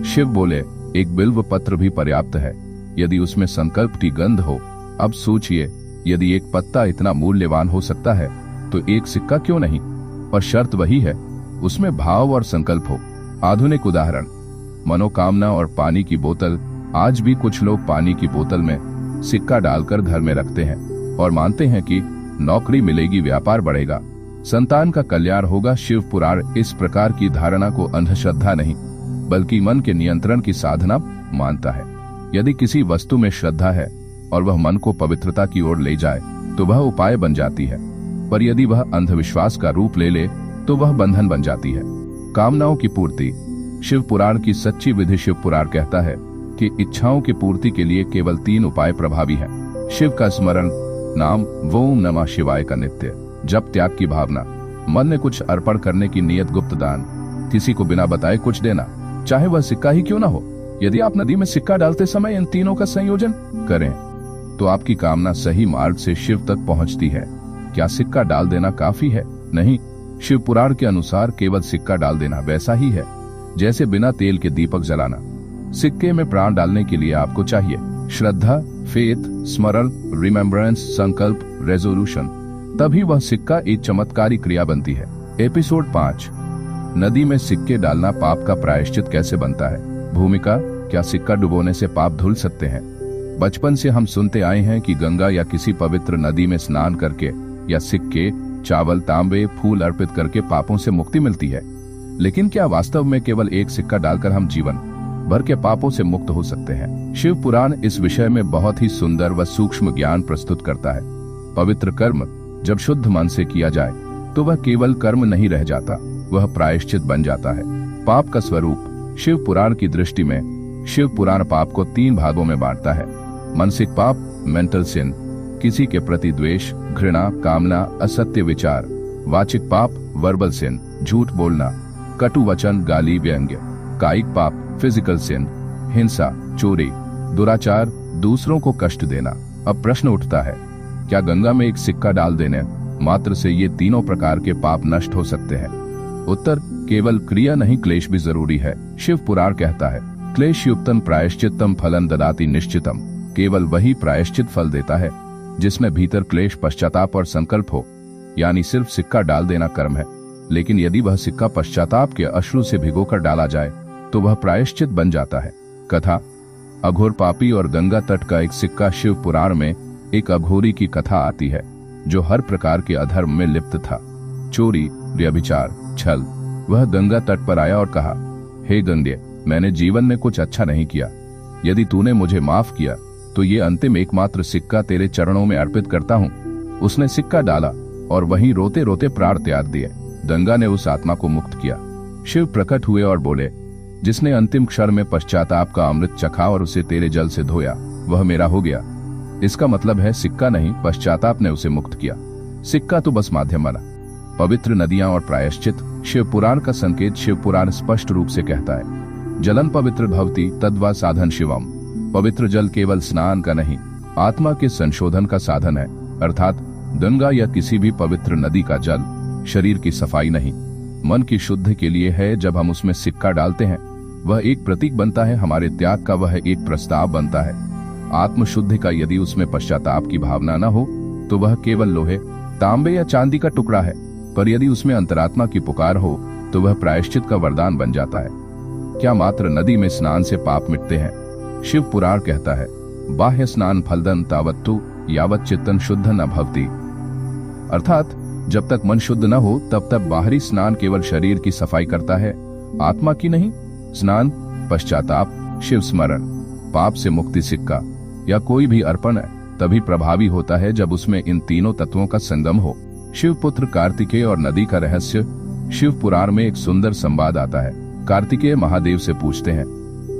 शिव बोले, एक बिल्व पत्र भी पर्याप्त है, यदि उसमें संकल्प की गंध हो। अब सोचिए, यदि एक पत्ता इतना मूल्यवान हो सकता है तो एक सिक्का क्यों नहीं? और शर्त वही है, उसमें भाव और संकल्प हो। आधुनिक उदाहरण, मनोकामना और पानी की बोतल। आज भी कुछ लोग पानी की बोतल में सिक्का डालकर घर में रखते हैं और मानते हैं कि नौकरी मिलेगी, व्यापार बढ़ेगा, संतान का कल्याण होगा। शिव पुराण इस प्रकार की धारणा को अंधश्रद्धा नहीं बल्कि मन के नियंत्रण की साधना मानता है। यदि किसी वस्तु में श्रद्धा है और वह मन को पवित्रता की ओर ले जाए तो वह उपाय बन जाती है, पर यदि वह अंधविश्वास का रूप ले ले तो वह बंधन बन जाती है। कामनाओं की पूर्ति। शिव पुराण की सच्ची विधि शिव पुराण कहता है कि इच्छाओं की पूर्ति के लिए केवल 3 उपाय प्रभावी हैं। शिव का स्मरण, नाम ओम नमः शिवाय का नित्य जप, त्याग की भावना, मन में कुछ अर्पण करने की नियत, गुप्त दान, किसी को बिना बताए कुछ देना, चाहे वह सिक्का ही क्यों ना हो। यदि आप नदी में सिक्का डालते समय इन तीनों का संयोजन करें तो आपकी कामना सही मार्ग से शिव तक पहुंचती है। क्या सिक्का डाल देना काफी है? नहीं। शिव पुराण के अनुसार केवल सिक्का डाल देना वैसा ही है जैसे बिना तेल के दीपक जलाना। सिक्के में प्राण डालने के लिए आपको चाहिए श्रद्धा, फेथ, स्मरण, रिमेम्बरेंस, संकल्प, रेजोल्यूशन, तभी वह सिक्का एक चमत्कारी क्रिया बनती है। एपिसोड 5, नदी में सिक्के डालना पाप का प्रायश्चित कैसे बनता है। भूमिका, क्या सिक्का डुबोने से पाप धुल सकते हैं? बचपन से हम सुनते आए हैं कि गंगा या किसी पवित्र नदी में स्नान करके या सिक्के, चावल, तांबे, फूल अर्पित करके पापों से मुक्ति मिलती है। लेकिन क्या वास्तव में केवल एक सिक्का डालकर हम जीवन भर के पापों से मुक्त हो सकते हैं? शिव पुराण इस विषय में बहुत ही सुंदर व सूक्ष्म ज्ञान प्रस्तुत करता है। पवित्र कर्म जब शुद्ध मन से किया जाए तो वह केवल कर्म नहीं रह जाता, वह प्रायश्चित बन जाता है। पाप का स्वरूप। शिव पुराण की दृष्टि में शिव पुराण पाप को 3 भागों में बांटता है। मानसिक पाप, मेंटल सिन, किसी के प्रति द्वेष, घृणा, कामना, असत्य विचार। वाचिक पाप, वर्बल सिन, झूठ बोलना, कटु वचन, गाली, व्यंग्य। कायिक पाप, फिजिकल सिन, हिंसा, चोरी, दुराचार, दूसरों को कष्ट देना। अब प्रश्न उठता है, क्या गंगा में एक सिक्का डाल देने मात्र से ये तीनों प्रकार के पाप नष्ट हो सकते हैं? उत्तर, केवल क्रिया नहीं, क्लेश भी जरूरी है। शिव पुराण कहता है, क्लेश युक्तम प्रायश्चितम फलम ददाति निश्चितम। केवल वही प्रायश्चित फल देता है जिसमें भीतर क्लेश, पश्चाताप और संकल्प हो। यानी सिर्फ सिक्का डाल देना कर्म है, लेकिन यदि वह सिक्का पश्चाताप के अश्रु से भिगोकर डाला जाए तो वह प्रायश्चित बन जाता है। कथा, अघोर पापी और गंगा तट का एक सिक्का। शिव पुराण में एक अघोरी की कथा आती है जो हर प्रकार के अधर्म में लिप्त था। चोरी, व्यभिचार, छल। वह गंगा तट पर आया और कहा, हे गंगे, मैंने जीवन में कुछ अच्छा नहीं किया। यदि तूने मुझे माफ किया तो ये अंतिम एकमात्र सिक्का तेरे चरणों में अर्पित करता हूँ। उसने सिक्का डाला और वहीं रोते रोते प्राण त्याग दिए। गंगा ने उस आत्मा को मुक्त किया। शिव प्रकट हुए और बोले, जिसने अंतिम क्षण में पश्चाताप का अमृत चखा और उसे तेरे जल से धोया, वह मेरा हो गया। इसका मतलब है सिक्का नहीं, पश्चाताप ने उसे मुक्त किया। सिक्का तो बस माध्यम बना। पवित्र नदियां और प्रायश्चित। शिव पुराण का संकेत शिव पुराण स्पष्ट रूप से कहता है, जलन पवित्र भवति तद्वा साधन शिवम। पवित्र जल केवल स्नान का नहीं, आत्मा के संशोधन का साधन है। अर्थात गंगा या किसी भी पवित्र नदी का जल शरीर की सफाई नहीं, मन की शुद्धि के लिए है। जब हम उसमें सिक्का डालते हैं वह एक प्रतीक बनता है हमारे त्याग का, वह एक प्रस्ताव बनता है आत्मशुद्धि का। यदि उसमें पश्चाताप की भावना न हो तो वह केवल लोहे, तांबे या चांदी का टुकड़ा है, पर यदि उसमें अंतरात्मा की पुकार हो तो वह प्रायश्चित का वरदान बन जाता है। क्या मात्र नदी में स्नान से पाप मिटते हैं? शिव पुराण कहता है, बाह्य स्नान फलदन तावत्तु यावत चित्तन शुद्ध न भवति। अर्थात जब तक मन शुद्ध न हो तब तक बाहरी स्नान केवल शरीर की सफाई करता है, आत्मा की नहीं। स्नान, पश्चाताप, शिव स्मरण, पाप से मुक्ति, सिक्का या कोई भी अर्पण तभी प्रभावी होता है जब उसमें इन तीनों तत्वों का संगम हो। शिव पुत्र कार्तिकेय और नदी का रहस्य। शिव पुराण में एक सुंदर संवाद आता है। कार्तिकेय महादेव से पूछते हैं,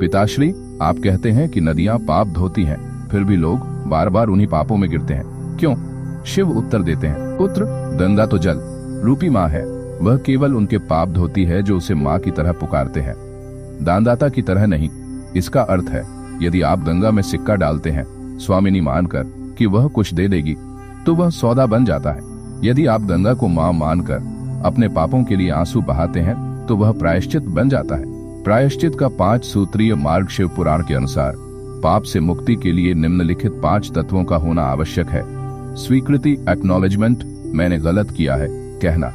पिताश्री, आप कहते हैं कि नदियां पाप धोती हैं, फिर भी लोग बार बार उन्हीं पापों में गिरते हैं, क्यों? शिव उत्तर देते हैं, पुत्र, गंगा तो जल रूपी माँ है। वह केवल उनके पाप धोती है जो उसे माँ की तरह पुकारते हैं, दानदाता की तरह नहीं। इसका अर्थ है, यदि आप गंगा में सिक्का डालते हैं स्वामिनी मानकर कि वह कुछ दे देगी, तो वह सौदा बन जाता है। यदि आप गंगा को माँ मानकर अपने पापों के लिए आंसू बहाते हैं तो वह प्रायश्चित बन जाता है। प्रायश्चित का 5 सूत्रीय मार्ग शिव पुराण के अनुसार पाप से मुक्ति के लिए निम्नलिखित 5 तत्वों का होना आवश्यक है। स्वीकृति, एक्नॉलेजमेंट, मैंने गलत किया है कहना।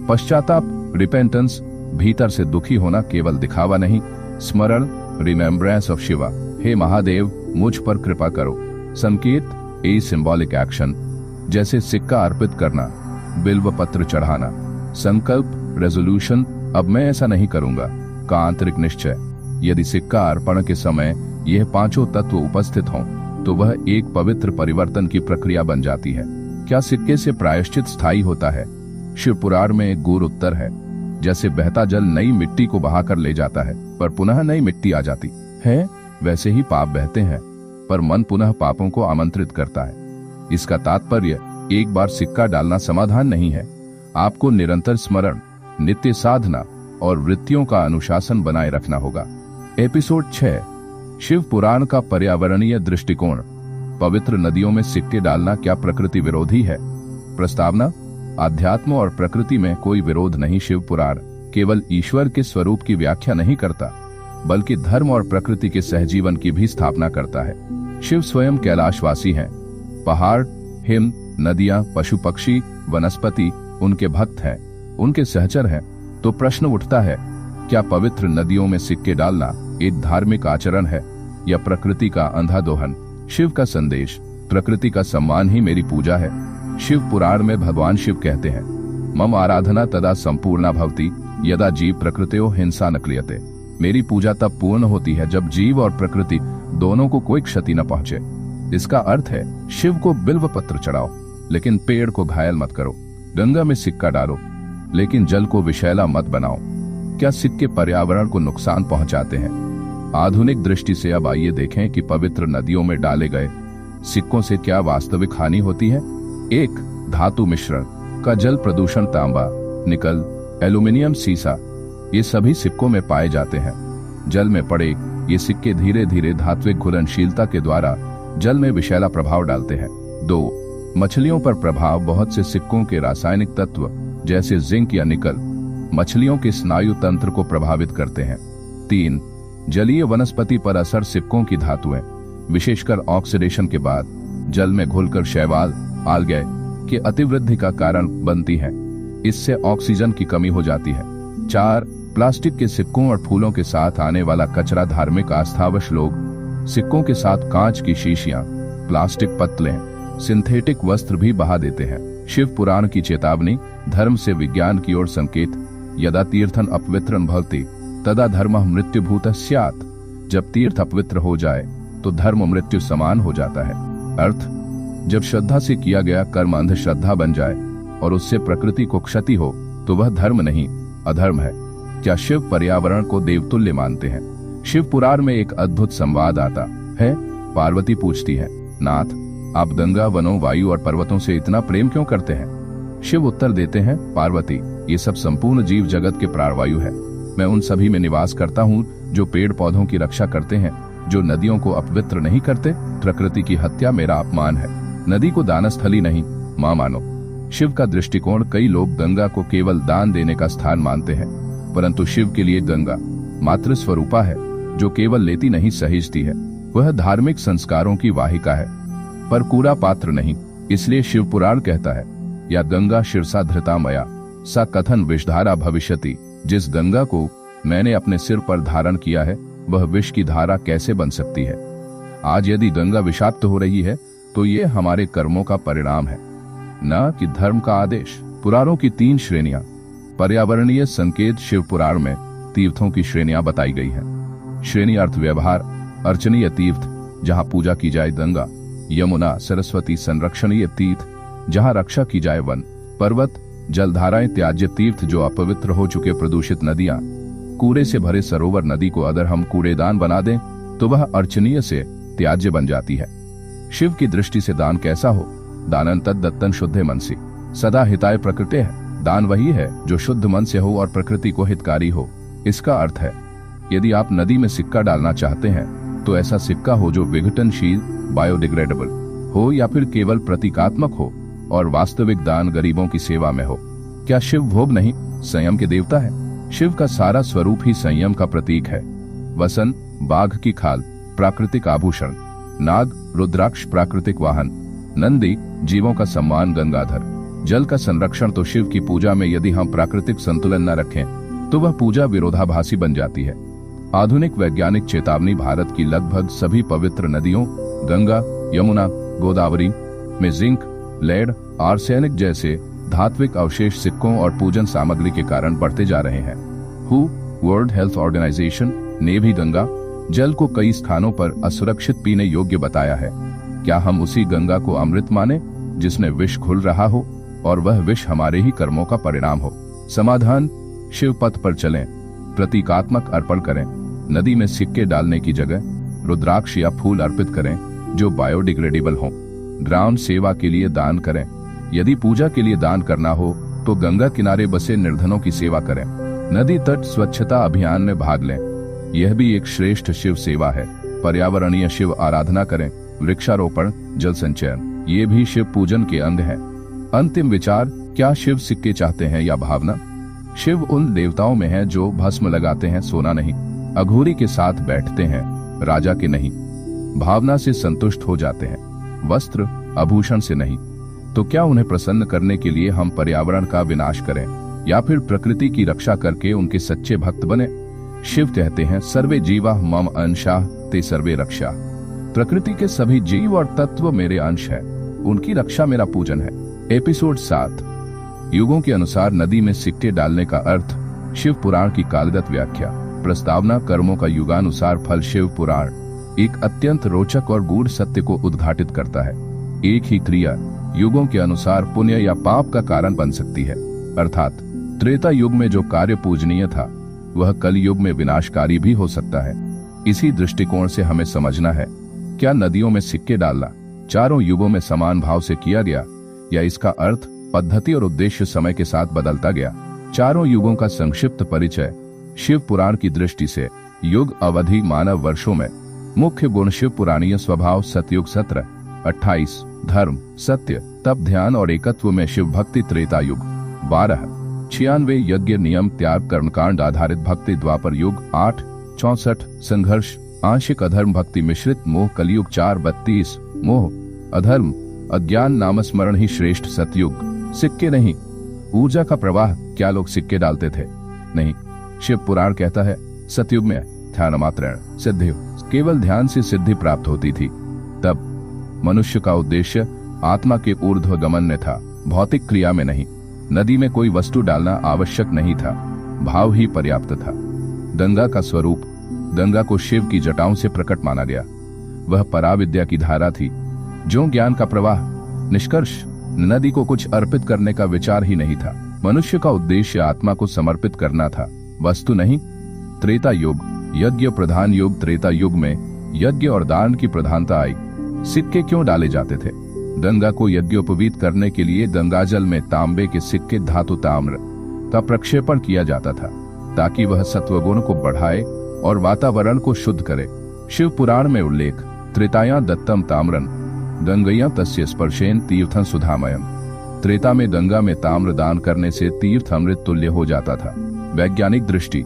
पश्चाताप, रिपेंटेंस, भीतर से दुखी होना, केवल दिखावा नहीं। स्मरण, रिमेम्बरेंस ऑफ शिवा, हे महादेव मुझ पर कृपा करो। संकेत, ए सिंबॉलिक एक्शन, जैसे सिक्का अर्पित करना, बिल्व पत्र चढ़ाना। संकल्प, रेजोल्यूशन, अब मैं ऐसा नहीं करूंगा का आंतरिक निश्चय। यदि सिक्का अर्पण के समय यह 5 तत्व उपस्थित हों तो वह एक पवित्र परिवर्तन की प्रक्रिया बन जाती है। क्या सिक्के से प्रायश्चित स्थायी होता है? शिव पुराण में एक गूढ़ उत्तर है। जैसे बहता जल नई मिट्टी को बहाकर ले जाता है पर पुनः नई मिट्टी आ जाती है, वैसे ही पाप बहते हैं पर मन पुनः पापों को आमंत्रित करता है। इसका तात्पर्य एक बार सिक्का डालना समाधान नहीं है। आपको निरंतर स्मरण, नित्य साधना और वृत्तियों का अनुशासन बनाए रखना होगा। एपिसोड 6, शिव पुराण का पर्यावरणीय दृष्टिकोण। पवित्र नदियों में सिक्के डालना क्या प्रकृति विरोधी है? प्रस्तावना: आध्यात्म और प्रकृति में कोई विरोध नहीं। शिव पुराण केवल ईश्वर के स्वरूप की व्याख्या नहीं करता, बल्कि धर्म और प्रकृति के सहजीवन की भी स्थापना करता है। शिव स्वयं कैलाशवासी हैं। पहाड़, हिम, नदियां, पशु पक्षी, वनस्पति उनके भक्त हैं, उनके सहचर हैं। तो प्रश्न उठता है, क्या पवित्र नदियों में सिक्के डालना एक धार्मिक आचरण है या प्रकृति का अंधा दोहन? शिव का संदेश: प्रकृति का सम्मान ही मेरी पूजा है। शिव पुराण में भगवान शिव कहते हैं, मम आराधना तदा संपूर्णा भवति यदा जीव प्रकृत्यो हिंसा न क्रियते। मेरी पूजा तब पूर्ण होती है जब जीव और प्रकृति दोनों को कोई क्षति न पहुंचे। इसका अर्थ है, शिव को बिल्व पत्र चढ़ाओ लेकिन पेड़ को घायल मत करो। गंगा में सिक्का डालो लेकिन जल को विषैला मत बनाओ। क्या सिक्के पर्यावरण को नुकसान पहुंचाते हैं? आधुनिक दृष्टि से अब आइए देखें कि पवित्र नदियों में डाले गए सिक्कों से क्या वास्तविक हानि होती है। 1. धातु मिश्रण का जल प्रदूषण। तांबा, निकल, एल्यूमिनियम, सीसा ये सभी सिक्कों में पाए जाते हैं। जल में पड़े ये सिक्के धीरे धीरे धात्विक घुलनशीलता के द्वारा जल में विषैला प्रभाव डालते हैं। 2. मछलियों पर प्रभाव। बहुत से सिक्कों के रासायनिक तत्व जैसे जिंक या निकल मछलियों के स्नायु तंत्र को प्रभावित करते हैं। 3. जलीय वनस्पति पर असर। सिक्कों की धातुएं विशेषकर ऑक्सीडेशन के बाद जल में घुलकर शैवाल, आल्गे के अतिवृद्धि का कारण बनती हैं। इससे ऑक्सीजन की कमी हो जाती है। 4. प्लास्टिक के सिक्कों और फूलों के साथ आने वाला कचरा। धार्मिक आस्थावश लोग सिक्कों के साथ कांच की शीशियां, प्लास्टिक पत्तलें, सिंथेटिक वस्त्र भी बहा देते हैं। शिव पुराण की चेतावनी: धर्म से विज्ञान की ओर संकेत। यदा तीर्थन अपवित्रं भवति तदा धर्मः मृत्युभूतः स्यात्। जब तीर्थ अपवित्र हो जाए तो धर्म मृत्यु समान हो जाता है। अर्थ: जब श्रद्धा से किया गया कर्म अंधश्रद्धा बन जाए और उससे प्रकृति को क्षति हो तो वह धर्म नहीं, अधर्म है। क्या शिव पर्यावरण को देवतुल्य मानते हैं? शिव पुराण में एक अद्भुत संवाद आता है। पार्वती पूछती है, नाथ, आप गंगा, वनों, वायु और पर्वतों से इतना प्रेम क्यों करते हैं? शिव उत्तर देते हैं, पार्वती, ये सब संपूर्ण जीव जगत के प्राणवायु है। मैं उन सभी में निवास करता हूँ जो पेड़ पौधों की रक्षा करते हैं, जो नदियों को अपवित्र नहीं करते। प्रकृति की हत्या मेरा अपमान है। नदी को दानस्थली नहीं मां मानो। शिव का दृष्टिकोण: कई लोग गंगा को केवल दान देने का स्थान मानते हैं, परंतु शिव के लिए गंगा मातृ स्वरूपा है जो केवल लेती नहीं सहेजती है। वह धार्मिक संस्कारों की वाहिका है पर कूड़ा पात्र नहीं। इसलिए शिव पुराण कहता है, या गंगा शिरसा धृता मया सा कथन विषधारा भविष्यति। जिस गंगा को मैंने अपने सिर पर धारण किया है वह विष की धारा कैसे बन सकती है? आज यदि गंगा विषाक्त हो रही है तो ये हमारे कर्मों का परिणाम है, न कि धर्म का आदेश। पुराणों की 3 श्रेणियां। पर्यावरणीय संकेत: शिव पुराण में तीर्थों की श्रेणियां बताई गई हैं। श्रेणी अर्थ व्यवहार: अर्चनीय तीर्थ जहां पूजा की जाए गंगा, यमुना, सरस्वती। संरक्षणीय तीर्थ जहां रक्षा की जाए वन, पर्वत, जलधाराएं। त्याज्य तीर्थ जो अपवित्र हो चुके प्रदूषित नदियां, कूड़े से भरे सरोवर। नदी को अगर हम कूड़ेदान बना दें तो वह अर्चनीय से त्याज्य बन जाती है। शिव की दृष्टि से दान कैसा हो? दानन तद्दत्तन शुद्धे मनसि सदा हिताय प्रकृते है। दान वही है जो शुद्ध मन से हो और प्रकृति को हितकारी हो। इसका अर्थ है, यदि आप नदी में सिक्का डालना चाहते हैं तो ऐसा सिक्का हो जो विघटनशील, बायोडिग्रेडेबल हो या फिर केवल प्रतीकात्मक हो और वास्तविक दान गरीबों की सेवा में हो। क्या शिव भोग नहीं, संयम के देवता है? शिव का सारा स्वरूप ही संयम का प्रतीक है। वसन, बाघ की खाल, प्राकृतिक आभूषण। नाग, रुद्राक्ष, प्राकृतिक वाहन। नंदी, जीवों का सम्मान। गंगाधर, जल का संरक्षण। तो शिव की पूजा में यदि हम प्राकृतिक संतुलन न रखें तो वह पूजा विरोधाभासी बन जाती है। आधुनिक वैज्ञानिक चेतावनी: भारत की लगभग सभी पवित्र नदियों गंगा, यमुना, गोदावरी में जिंक, लेड, आर्सेनिक जैसे धात्विक अवशेष सिक्कों और पूजन सामग्री के कारण बढ़ते जा रहे हैं। वर्ल्ड हेल्थ ऑर्गेनाइजेशन ने भी गंगा जल को कई स्थानों पर असुरक्षित पीने योग्य बताया है। क्या हम उसी गंगा को अमृत माने जिसने विष घुल रहा हो और वह विष हमारे ही कर्मों का परिणाम हो। समाधान, शिव पथ पर चलें, प्रतीकात्मक अर्पण करें। नदी में सिक्के डालने की जगह रुद्राक्ष या फूल अर्पित करें जो बायोडिग्रेडेबल हों। ग्राउंड सेवा के लिए दान करें। यदि पूजा के लिए दान करना हो तो गंगा किनारे बसे निर्धनों की सेवा करें। नदी तट स्वच्छता अभियान में भाग लें, यह भी एक श्रेष्ठ शिव सेवा है। पर्यावरणीय शिव आराधना करें। वृक्षारोपण, जल संचयन, ये भी शिव पूजन के अंग हैं। अंतिम विचार, क्या शिव सिक्के चाहते हैं या भावना? शिव उन देवताओं में है जो भस्म लगाते हैं, सोना नहीं। अघोरी के साथ बैठते हैं, राजा के नहीं। भावना से संतुष्ट हो जाते हैं, वस्त्र आभूषण से नहीं। तो क्या उन्हें प्रसन्न करने के लिए हम पर्यावरण का विनाश करें या फिर प्रकृति की रक्षा करके उनके सच्चे भक्त बने? शिव कहते हैं, सर्वे जीवा मम अंशाः ते सर्वे रक्षा। प्रकृति के सभी जीव और तत्व मेरे अंश है, उनकी रक्षा मेरा पूजन है। एपिसोड 7, युगों के अनुसार नदी में सिक्के डालने का अर्थ। शिव पुराण की कालगत व्याख्या। प्रस्तावना, कर्मों का युगानुसार फल। शिव पुराण एक अत्यंत रोचक और गूढ़ सत्य को उद्घाटित करता है। एक ही क्रिया युगों के अनुसार पुण्य या पाप का कारण बन सकती है। अर्थात त्रेता युग में जो कार्य पूजनीय था वह कल युग में विनाशकारी भी हो सकता है। इसी दृष्टिकोण से हमें समझना है, क्या नदियों में सिक्के डालना चारों युगों में समान भाव से किया गया या इसका अर्थ, पद्धति और उद्देश्य समय के साथ बदलता गया? चारों युगों का संक्षिप्त परिचय। शिव पुराण की दृष्टि से युग अवधि मानव वर्षों में। मुख्य गुण शिव पुराणीय स्वभाव। सतयुग 17, 28 धर्म, सत्य, तप, ध्यान और एकत्व में शिव भक्ति। त्रेता युग 12, 96 यज्ञ, नियम, त्याग, कर्मकांड आधारित भक्ति। द्वापर युग 8, 64 संघर्ष, आंशिक अधर्म, भक्ति मिश्रित। मोह कलयुग 4, 32 मोह, अधर्म, अज्ञान, नामस्मरण ही श्रेष्ठ। सतयुग सिक्के नहीं, ऊर्जा का प्रवाह। क्या लोग सिक्के डालते थे? नहीं। शिव पुराण कहता है, सतयुग में ध्यान मात्रेण सिद्धि, केवल ध्यान से सिद्धि प्राप्त होती थी। तब मनुष्य का उद्देश्य आत्मा के ऊर्ध्व गमन में था, भौतिक क्रिया में नहीं। नदी में कोई वस्तु डालना आवश्यक नहीं था, भाव ही पर्याप्त था। गंगा का स्वरूप। गंगा को शिव की जटाओं से प्रकट माना गया। वह पराविद्या की धारा थी, जो ज्ञान का प्रवाह। निष्कर्ष, नदी को कुछ अर्पित करने का विचार ही नहीं था। मनुष्य का उद्देश्य आत्मा को समर्पित करना था, वस्तु नहीं। त्रेता युग यज्ञ प्रधान युग। त्रेता युग में यज्ञ और दान की प्रधानता आई। सिक्के क्यों डाले जाते थे? गंगा को यज्ञोपवीत करने के लिए गंगाजल में तांबे के सिक्के, धातु ताम्र, का प्रक्षेपण किया जाता था ताकि वह सत्वगुण को बढ़ाए और वातावरण को शुद्ध करे। शिव पुराण में उल्लेख, त्रेतायां दत्तम ताम्रन गंगया तस्य स्पर्शेन तीर्थं सुधामयम। त्रेता में गंगा में ताम्र दान करने से तीर्थ अमृत तुल्य हो जाता था। वैज्ञानिक दृष्टि,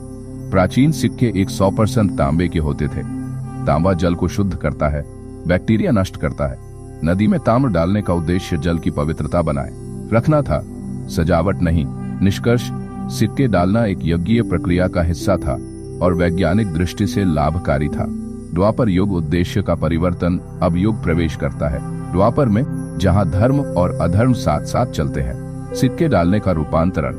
प्राचीन सिक्के 100% तांबे के होते थे। तांबा जल को शुद्ध करता है, बैक्टीरिया नष्ट करता है। नदी में ताम्र डालने का उद्देश्य जल की पवित्रता बनाए रखना था, सजावट नहीं। निष्कर्ष, सिक्के डालना एक यज्ञीय प्रक्रिया का हिस्सा था और वैज्ञानिक दृष्टि से लाभकारी था। द्वापर युग उद्देश्य का परिवर्तन। अब युग प्रवेश करता है द्वापर में, जहां धर्म और अधर्म साथ साथ चलते हैं। सिक्के डालने का रूपांतरण।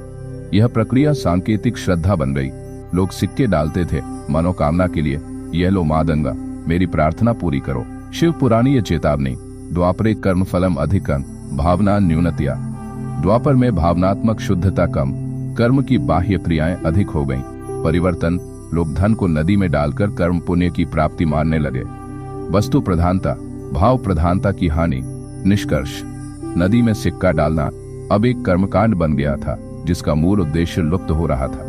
यह प्रक्रिया सांकेतिक श्रद्धा बन गई। लोग सिक्के डालते थे मनोकामना के लिए। यह लो मां गंगा, मेरी प्रार्थना पूरी करो। शिव पुराणीय चेतावनी। द्वापरे कर्मफलम अधिकं भावना न्यूनतया। द्वापर में भावनात्मक शुद्धता कम, कर्म की बाह्य क्रियाएं अधिक हो गईं। परिवर्तन, लोग धन को नदी में डालकर कर्म पुण्य की प्राप्ति मानने लगे। वस्तु प्रधानता, भाव प्रधानता की हानि। निष्कर्ष, नदी में सिक्का डालना अब एक कर्मकांड बन गया था जिसका मूल उद्देश्य लुप्त हो रहा था।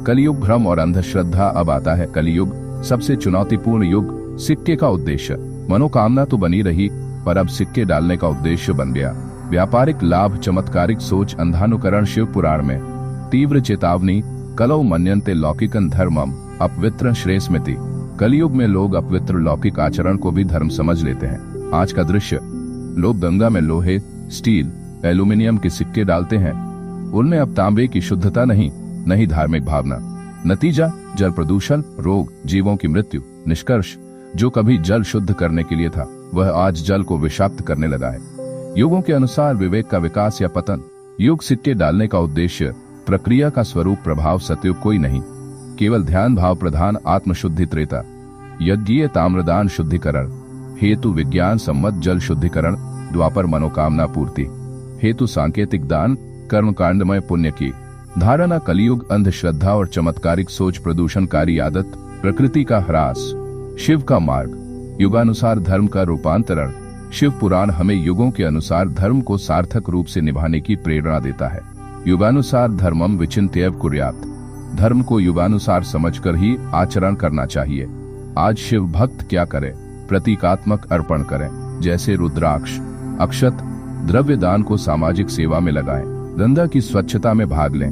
कलियुग भ्रम और अंधश्रद्धा अब आता है। कलियुग सबसे चुनौतीपूर्ण युग। सिक्के का उद्देश्य, मनोकामना तो बनी रही पर अब सिक्के डालने का उद्देश्य बन गया व्यापारिक लाभ, चमत्कारिक सोच, अंधानुकरण। शिव पुराण में तीव्र चेतावनी, कलौ मन्यन्ते लौकिकं धर्मम अपवित्रं श्रेयस्मिति। कलियुग में लोग अपवित्र लौकिक आचरण को भी धर्म समझ लेते हैं। आज का दृश्य, लोग गंगा में लोहे, स्टील, एल्यूमिनियम के सिक्के डालते हैं। उनमें अब तांबे की शुद्धता नहीं धार्मिक भावना। नतीजा, जल प्रदूषण, रोग, जीवों की मृत्यु। निष्कर्ष, जो कभी जल शुद्ध करने के लिए था वह आज जल को विषाक्त करने लगा है। युगों के अनुसार विवेक का विकास या पतन। युग सिक्के डालने का उद्देश्य, प्रक्रिया का स्वरूप, प्रभाव। सतयुग कोई नहीं, केवल ध्यान भाव प्रधान, आत्मशुद्धि। त्रेता यज्ञीय ताम्रदान शुद्धिकरण, हेतु विज्ञान सम्मत जल शुद्धिकरण। द्वापर मनोकामना पूर्ति। हेतु सांकेतिक दान, कर्मकांडमय पुण्य की धारणा, कलयुग अंधश्रद्धा और चमत्कारिक सोच, प्रदूषणकारी आदत, प्रकृति का ह्रास, शिव का मार्ग, युगानुसार धर्म का रूपांतरण। शिव पुराण हमें युगों के अनुसार धर्म को सार्थक रूप से निभाने की प्रेरणा देता है। युगानुसार धर्मम विचिन्त्यैव कुर्यात्, धर्म को युगानुसार समझकर ही आचरण करना चाहिए। आज शिव भक्त क्या करें? प्रतीकात्मक अर्पण करें, जैसे रुद्राक्ष, अक्षत, द्रव्य दान को सामाजिक सेवा में लगाएं, गंगा की स्वच्छता में भाग लें,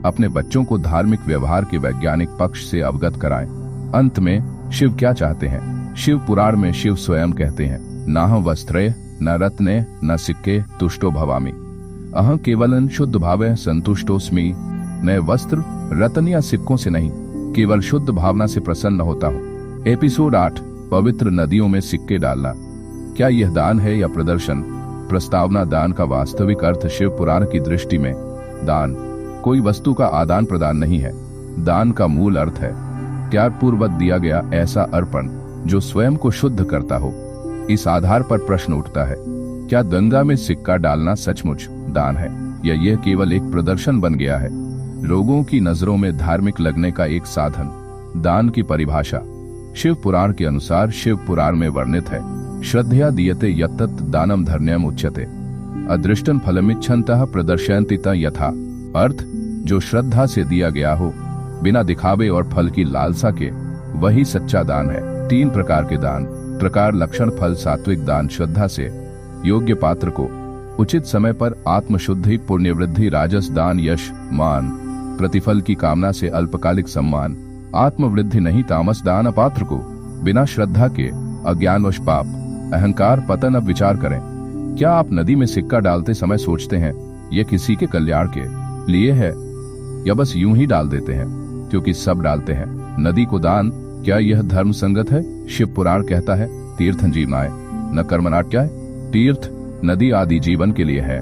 अपने बच्चों को धार्मिक व्यवहार के वैज्ञानिक पक्ष से अवगत कराएं। अंत में शिव क्या चाहते हैं? शिव पुराण में शिव स्वयं कहते हैं, नाहं वस्त्रे न रत्ने न सिक्के तुष्टो भवामि, अहं केवलं शुद्ध भावे संतुष्टोस्मि। न वस्त्र, रत्न या सिक्कों से नहीं, केवल शुद्ध भावना से प्रसन्न होता हूँ। एपिसोड 8, पवित्र नदियों में सिक्के डालना। क्या यह दान है या प्रदर्शन? प्रस्तावना। दान का वास्तविक अर्थ शिव पुराण की दृष्टि में दान कोई वस्तु का आदान प्रदान नहीं है। दान का मूल अर्थ है त्यागपूर्वक दिया गया ऐसा अर्पण जो स्वयं को शुद्ध करता हो। इस आधार पर प्रश्न उठता है, क्या गंगा में सिक्का डालना सचमुच दान है या यह केवल एक प्रदर्शन बन गया है, लोगों की नजरों में धार्मिक लगने का एक साधन? दान की परिभाषा शिव पुराण के अनुसार शिव पुराण में वर्णित है, श्रद्धया दीयते यत्तत् दानम धर्म्यम उच्यते, अदृष्टं फलमिच्छन्तः प्रदर्शयन्ति तं यथा। अर्थ, जो श्रद्धा से दिया गया हो, बिना दिखावे और फल की लालसा के, वही सच्चा दान है। 3 प्रकार के दान। प्रकार, लक्षण, फल। सात्विक दान श्रद्धा से योग्य पात्र को उचित समय पर आत्मशुद्धि, पुण्यवृद्धि। राजस दान यश, मान, प्रतिफल की कामना से अल्पकालिक सम्मान, आत्मवृद्धि नहीं। तामस दान अपात्र को बिना श्रद्धा के अज्ञानवश पाप, अहंकार, पतन। अब विचार करें, क्या आप नदी में सिक्का डालते समय सोचते हैं यह किसी के कल्याण के लिए है, या बस यूं ही डाल देते हैं क्योंकि सब डालते हैं? नदी को दान, क्या यह धर्म संगत है? शिव पुराण कहता है, तीर्थं जीवनाय न कर्मनाट्याय। तीर्थ, नदी आदि जीवन के लिए है,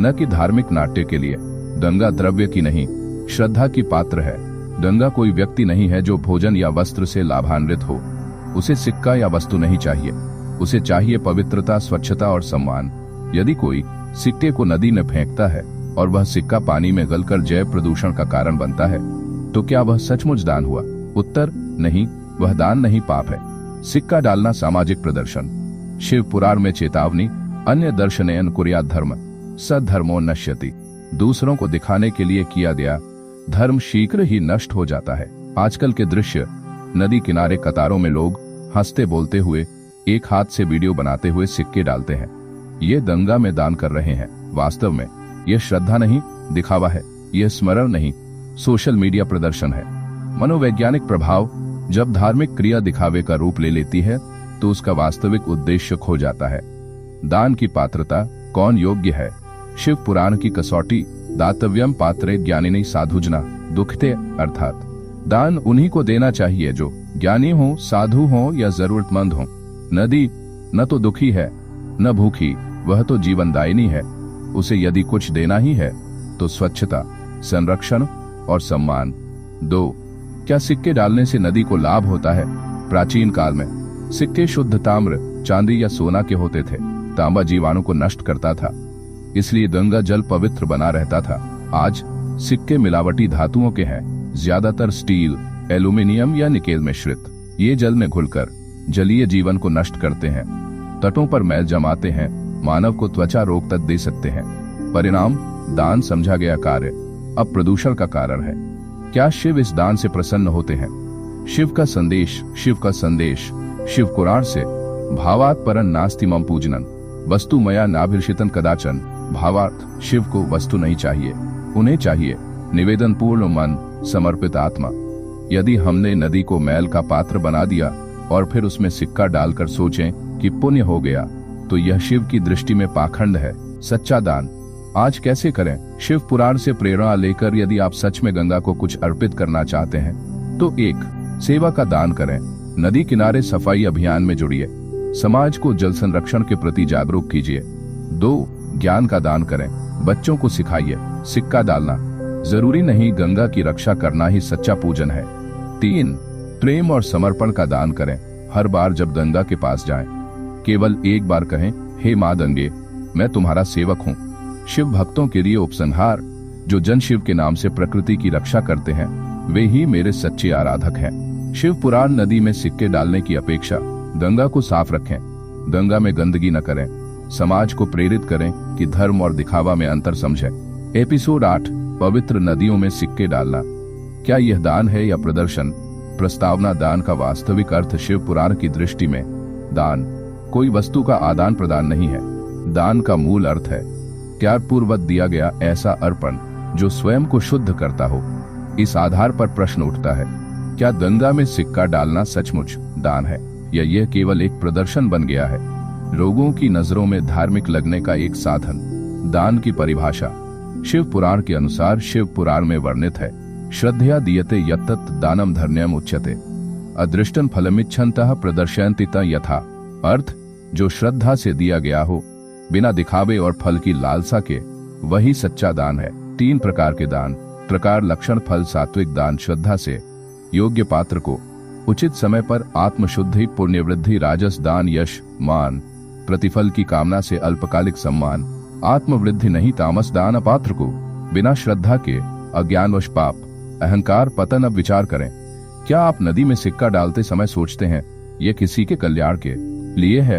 न कि धार्मिक नाट्य के लिए। गंगा द्रव्य की नहीं, श्रद्धा की पात्र है। गंगा कोई व्यक्ति नहीं है जो भोजन या वस्त्र से लाभान्वित हो। उसे सिक्का या वस्तु नहीं चाहिए, उसे चाहिए पवित्रता, स्वच्छता और सम्मान। यदि कोई सिक्के को नदी में फेंकता है और वह सिक्का पानी में गलकर जैव प्रदूषण का कारण बनता है, तो क्या वह सचमुच दान हुआ? उत्तर, नहीं, वह दान नहीं, पाप है। सिक्का डालना सामाजिक प्रदर्शन। शिव पुराण में चेतावनी, अन्य दर्शनेन कुर्यात् धर्म सद्धर्मो नश्यति। दूसरों को दिखाने के लिए किया गया धर्म शीघ्र ही नष्ट हो जाता है। आजकल के दृश्य, नदी किनारे कतारों में लोग हंसते बोलते हुए, एक हाथ से वीडियो बनाते हुए सिक्के डालते हैं। ये गंगा में दान कर रहे हैं। वास्तव में यह श्रद्धा नहीं, दिखावा है। यह स्मरण नहीं, सोशल मीडिया प्रदर्शन है। मनोवैज्ञानिक प्रभाव, जब धार्मिक क्रिया दिखावे का रूप ले लेती है तो उसका वास्तविक उद्देश्य खो जाता है। दान की पात्रता, कौन योग्य है? शिव पुराण की कसौटी, दातव्यम पात्रे ज्ञानिनी साधुजना दुखते, अर्थात दान उन्हीं को देना चाहिए जो ज्ञानी हो, साधु हो या जरूरतमंद हो। नदी न तो दुखी है न भूखी, वह तो जीवनदायिनी है। उसे यदि कुछ देना ही है तो स्वच्छता, संरक्षण और सम्मान। 2. क्या सिक्के डालने से नदी को लाभ होता है? प्राचीन काल में सिक्के शुद्ध ताम्र, चांदी या सोना के होते थे। तांबा जीवाणु को नष्ट करता था, इसलिए गंगा जल पवित्र बना रहता था। आज सिक्के मिलावटी धातुओं के हैं, ज्यादातर स्टील, एल्यूमिनियम या निकेल मिश्रित। ये जल में घुलकर जलीय जीवन को नष्ट करते हैं, तटों पर मैल जमाते हैं, मानव को त्वचा रोग तक दे सकते हैं। परिणाम, दान समझा गया कार्य अब प्रदूषण का कारण है। क्या शिव इस दान से प्रसन्न होते हैं? शिव का संदेश शिव पुराण से, भावात् परं नास्ति मम पूजनन वस्तु मया नाभिर्षितन कदाचन। भावार्थ, शिव को वस्तु नहीं चाहिए, उन्हें चाहिए निवेदन पूर्ण मन, समर्पित आत्मा। यदि हमने नदी को मैल का पात्र बना दिया और फिर उसमें सिक्का डालकर सोचें कि पुण्य हो गया, तो यह शिव की दृष्टि में पाखंड है। सच्चा दान आज कैसे करें? शिव पुराण से प्रेरणा लेकर यदि आप सच में गंगा को कुछ अर्पित करना चाहते हैं तो 1. सेवा का दान करें। नदी किनारे सफाई अभियान में जुड़िए, समाज को जल संरक्षण के प्रति जागरूक कीजिए। 2. ज्ञान का दान करें, बच्चों को सिखाइए। सिक्का डालना जरूरी नहीं, गंगा की रक्षा करना ही सच्चा पूजन है। 3. प्रेम और समर्पण का दान करें। हर बार जब गंगा के पास जाएं, केवल एक बार कहें, हे माँ गंगे, मैं तुम्हारा सेवक हूँ। शिव भक्तों के लिए उपसंहार, जो जन शिव के नाम से प्रकृति की रक्षा करते हैं वे ही मेरे सच्चे आराधक हैं। शिव पुराण नदी में सिक्के डालने की अपेक्षा गंगा को साफ रखें, गंगा में गंदगी न करें, समाज को प्रेरित करें कि धर्म और दिखावा में अंतर समझें। एपिसोड 8, पवित्र नदियों में सिक्के डालना, क्या यह दान है या प्रदर्शन? प्रस्तावना। दान का वास्तविक अर्थ शिव पुराण की दृष्टि में दान कोई वस्तु का आदान प्रदान नहीं है। दान का मूल अर्थ है त्यागपूर्वक दिया गया ऐसा अर्पण जो स्वयं को शुद्ध करता हो। इस आधार पर प्रश्न उठता है, क्या गंगा में सिक्का डालना सचमुच दान है या यह केवल एक प्रदर्शन बन गया है, लोगों की नजरों में धार्मिक लगने का एक साधन? दान की परिभाषा शिव पुराण के अनुसार शिव पुराण में वर्णित है, श्रद्धया दीयते यत्तत् दानम धर्म्यम उच्यते अदृष्टं फलमिच्छन्तः प्रदर्शयन्ति तं यथा। अर्थ, जो श्रद्धा से दिया गया हो, बिना दिखावे और फल की लालसा के, वही सच्चा दान है। 3 प्रकार के दान। प्रकार, लक्षण, फल। सात्विक दान श्रद्धा से योग्य पात्र को उचित समय पर आत्मशुद्धि, पुण्यवृद्धि। राजस दान यश, मान, प्रतिफल की कामना से अल्पकालिक सम्मान, आत्मवृद्धि नहीं। तामस दान अपात्र को बिना श्रद्धा के अज्ञानवश पाप, अहंकार, पतन। अब विचार करें, क्या आप नदी में सिक्का डालते समय सोचते हैं यह किसी के कल्याण के लिए है,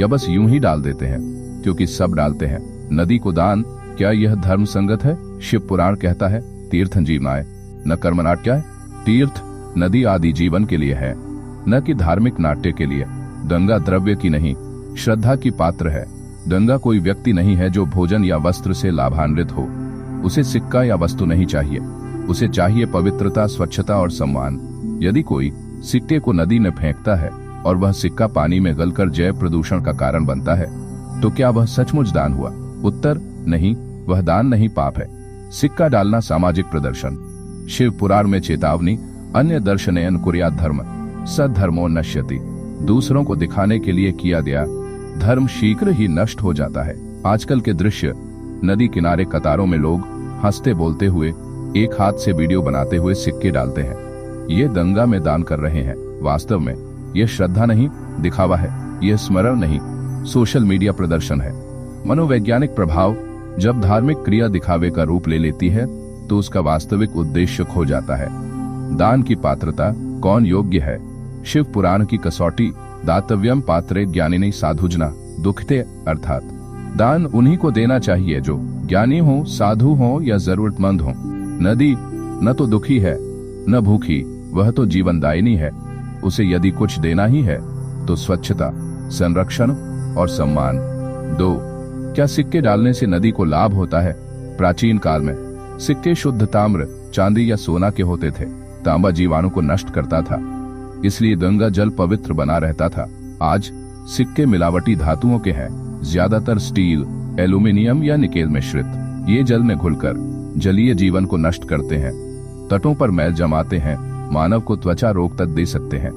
या बस यूं ही डाल देते हैं क्योंकि सब डालते हैं? नदी को दान, क्या यह धर्म संगत है? शिव पुराण कहता है, तीर्थं जीवनाय न कर्मनाट्य। क्या है तीर्थ? नदी आदि जीवन के लिए है, न कि धार्मिक नाट्य के लिए। गंगा द्रव्य की नहीं, श्रद्धा की पात्र है। गंगा कोई व्यक्ति नहीं है जो भोजन या वस्त्र से लाभान्वित हो। उसे सिक्का या वस्तु नहीं चाहिए, उसे चाहिए पवित्रता, स्वच्छता और सम्मान। यदि कोई सिक्के को नदी में फेंकता है और वह सिक्का पानी में गलकर जैव प्रदूषण का कारण बनता है, तो क्या वह सचमुच दान हुआ? उत्तर, नहीं, वह दान नहीं, पाप है। सिक्का डालना सामाजिक प्रदर्शन। शिव पुराण में चेतावनी, अन्य दर्शनयन कुर्यात् धर्म सद्धर्मो नश्यति। दूसरों को दिखाने के लिए किया गया धर्म शीघ्र ही नष्ट हो जाता है। आजकल के दृश्य, नदी किनारे कतारों में लोग हंसते बोलते हुए एक हाथ से वीडियो बनाते हुए सिक्के डालते हैं। ये गंगा में दान कर रहे हैं। वास्तव में यह श्रद्धा नहीं, दिखावा है। यह स्मरण नहीं, सोशल मीडिया प्रदर्शन है। मनोवैज्ञानिक प्रभाव, जब धार्मिक क्रिया दिखावे का रूप ले लेती है तो उसका वास्तविक उद्देश्य खो जाता है। दान की पात्रता, कौन योग्य है? शिव पुराण की कसौटी, दातव्यम पात्रे ज्ञानिनी साधुजना दुखते। अर्थात दान उन्हीं को देना चाहिए जो ज्ञानी हो, साधु हो या जरूरतमंद हो। नदी न तो दुखी है न भूखी, वह तो जीवनदायिनी है। उसे यदि कुछ देना ही है तो स्वच्छता, संरक्षण और सम्मान। 2, क्या सिक्के डालने से नदी को लाभ होता है? प्राचीन काल में सिक्के शुद्ध ताम्र, चांदी या सोना के होते थे। तांबा जीवाणु को नष्ट करता था, इसलिए गंगा जल पवित्र बना रहता था। आज सिक्के मिलावटी धातुओं के हैं, ज्यादातर स्टील, एल्यूमिनियम या निकेल मिश्रित। ये जल में घुलकर जलीय जीवन को नष्ट करते हैं, तटों पर मैल जमाते हैं, मानव को त्वचा रोग तक दे सकते हैं।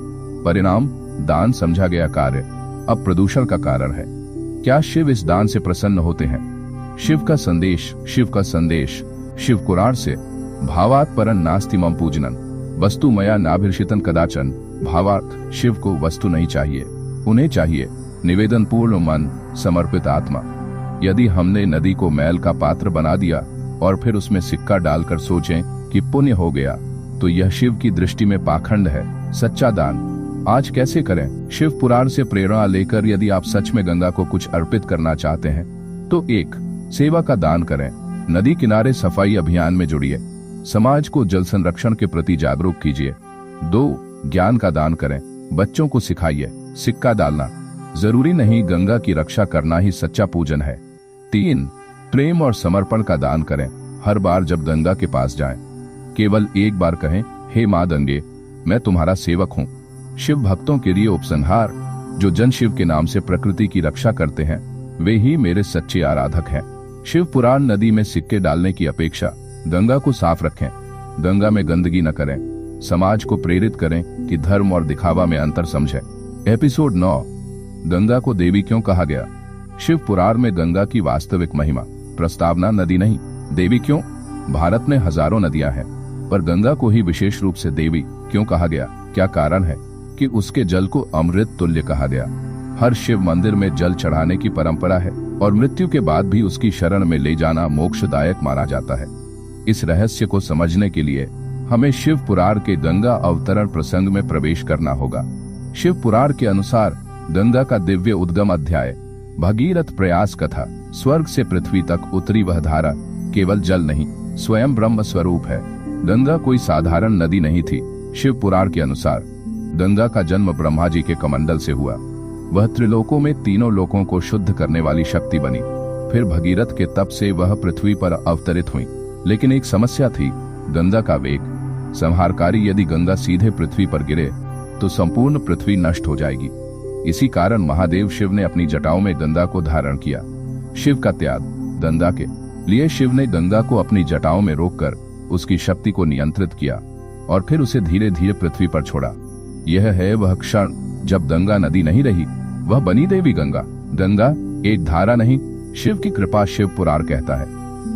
परिणाम, दान समझा गया कार्य अब प्रदूषण का कारण है। क्या शिव इस दान से प्रसन्न होते हैं? शिव का संदेश शिव पुराण से, भावात् परं नास्ति मम पूजनन वस्तु मया नाभिर्षितं कदाचन। भावार्थ, शिव को वस्तु नहीं चाहिए, उन्हें चाहिए निवेदन पूर्ण मन, समर्पित आत्मा। यदि हमने नदी को मैल का पात्र बना दिया और फिर उसमें सिक्का डालकर सोचें कि पुण्य हो गया, तो यह शिव की दृष्टि में पाखंड है। सच्चा दान आज कैसे करें? शिव पुराण से प्रेरणा लेकर यदि आप सच में गंगा को कुछ अर्पित करना चाहते हैं तो 1, सेवा का दान करें। नदी किनारे सफाई अभियान में जुड़िए, समाज को जल संरक्षण के प्रति जागरूक कीजिए। 2, ज्ञान का दान करें, बच्चों को सिखाइए। सिक्का डालना जरूरी नहीं, गंगा की रक्षा करना ही सच्चा पूजन है। 3, प्रेम और समर्पण का दान करें। हर बार जब गंगा के पास जाएं, केवल एक बार कहें, हे माँ गंगे, मैं तुम्हारा सेवक हूँ। शिव भक्तों के लिए उपसंहार, जो जन शिव के नाम से प्रकृति की रक्षा करते हैं वे ही मेरे सच्चे आराधक हैं। शिव पुराण नदी में सिक्के डालने की अपेक्षा गंगा को साफ रखें, गंगा में गंदगी न करें, समाज को प्रेरित करें कि धर्म और दिखावा में अंतर समझें। एपिसोड 9, गंगा को देवी क्यों कहा गया? शिव पुराण में गंगा की वास्तविक महिमा। प्रस्तावना, नदी नहीं, देवी क्यों? भारत में हजारों नदियां हैं, पर गंगा को ही विशेष रूप से देवी क्यों कहा गया? क्या कारण है कि उसके जल को अमृत तुल्य कहा गया? हर शिव मंदिर में जल चढ़ाने की परंपरा है, और मृत्यु के बाद भी उसकी शरण में ले जाना मोक्षदायक माना जाता है। इस रहस्य को समझने के लिए हमें शिव पुराण के गंगा अवतरण प्रसंग में प्रवेश करना होगा। शिव पुराण के अनुसार गंगा का दिव्य उद्गम अध्याय भगीरथ प्रयास कथा, स्वर्ग से पृथ्वी तक उतरी वह धारा केवल जल नहीं, स्वयं ब्रह्म स्वरूप है। गंगा कोई साधारण नदी नहीं थी। शिव पुराण के अनुसार गंगा का जन्म ब्रह्मा जी के कमंडल से हुआ। वह त्रिलोकों में तीनों लोकों को शुद्ध करने वाली शक्ति बनी। फिर भगीरथ के तप से वह पृथ्वी पर अवतरित हुई। लेकिन एक समस्या थी, गंगा का वेग संहारकारी। यदि गंगा सीधे पृथ्वी पर गिरे तो संपूर्ण पृथ्वी नष्ट हो जाएगी। इसी कारण महादेव शिव ने अपनी जटाओं में गंगा को धारण किया। शिव का त्याग गंगा के लिए शिव ने गंगा को अपनी जटाओं में रोककर उसकी शक्ति को नियंत्रित किया और फिर उसे धीरे धीरे पृथ्वी पर छोड़ा। यह है वह क्षण जब गंगा नदी नहीं रही, वह बनी देवी गंगा। गंगा एक धारा नहीं, शिव की कृपा शिव पुराण कहता है।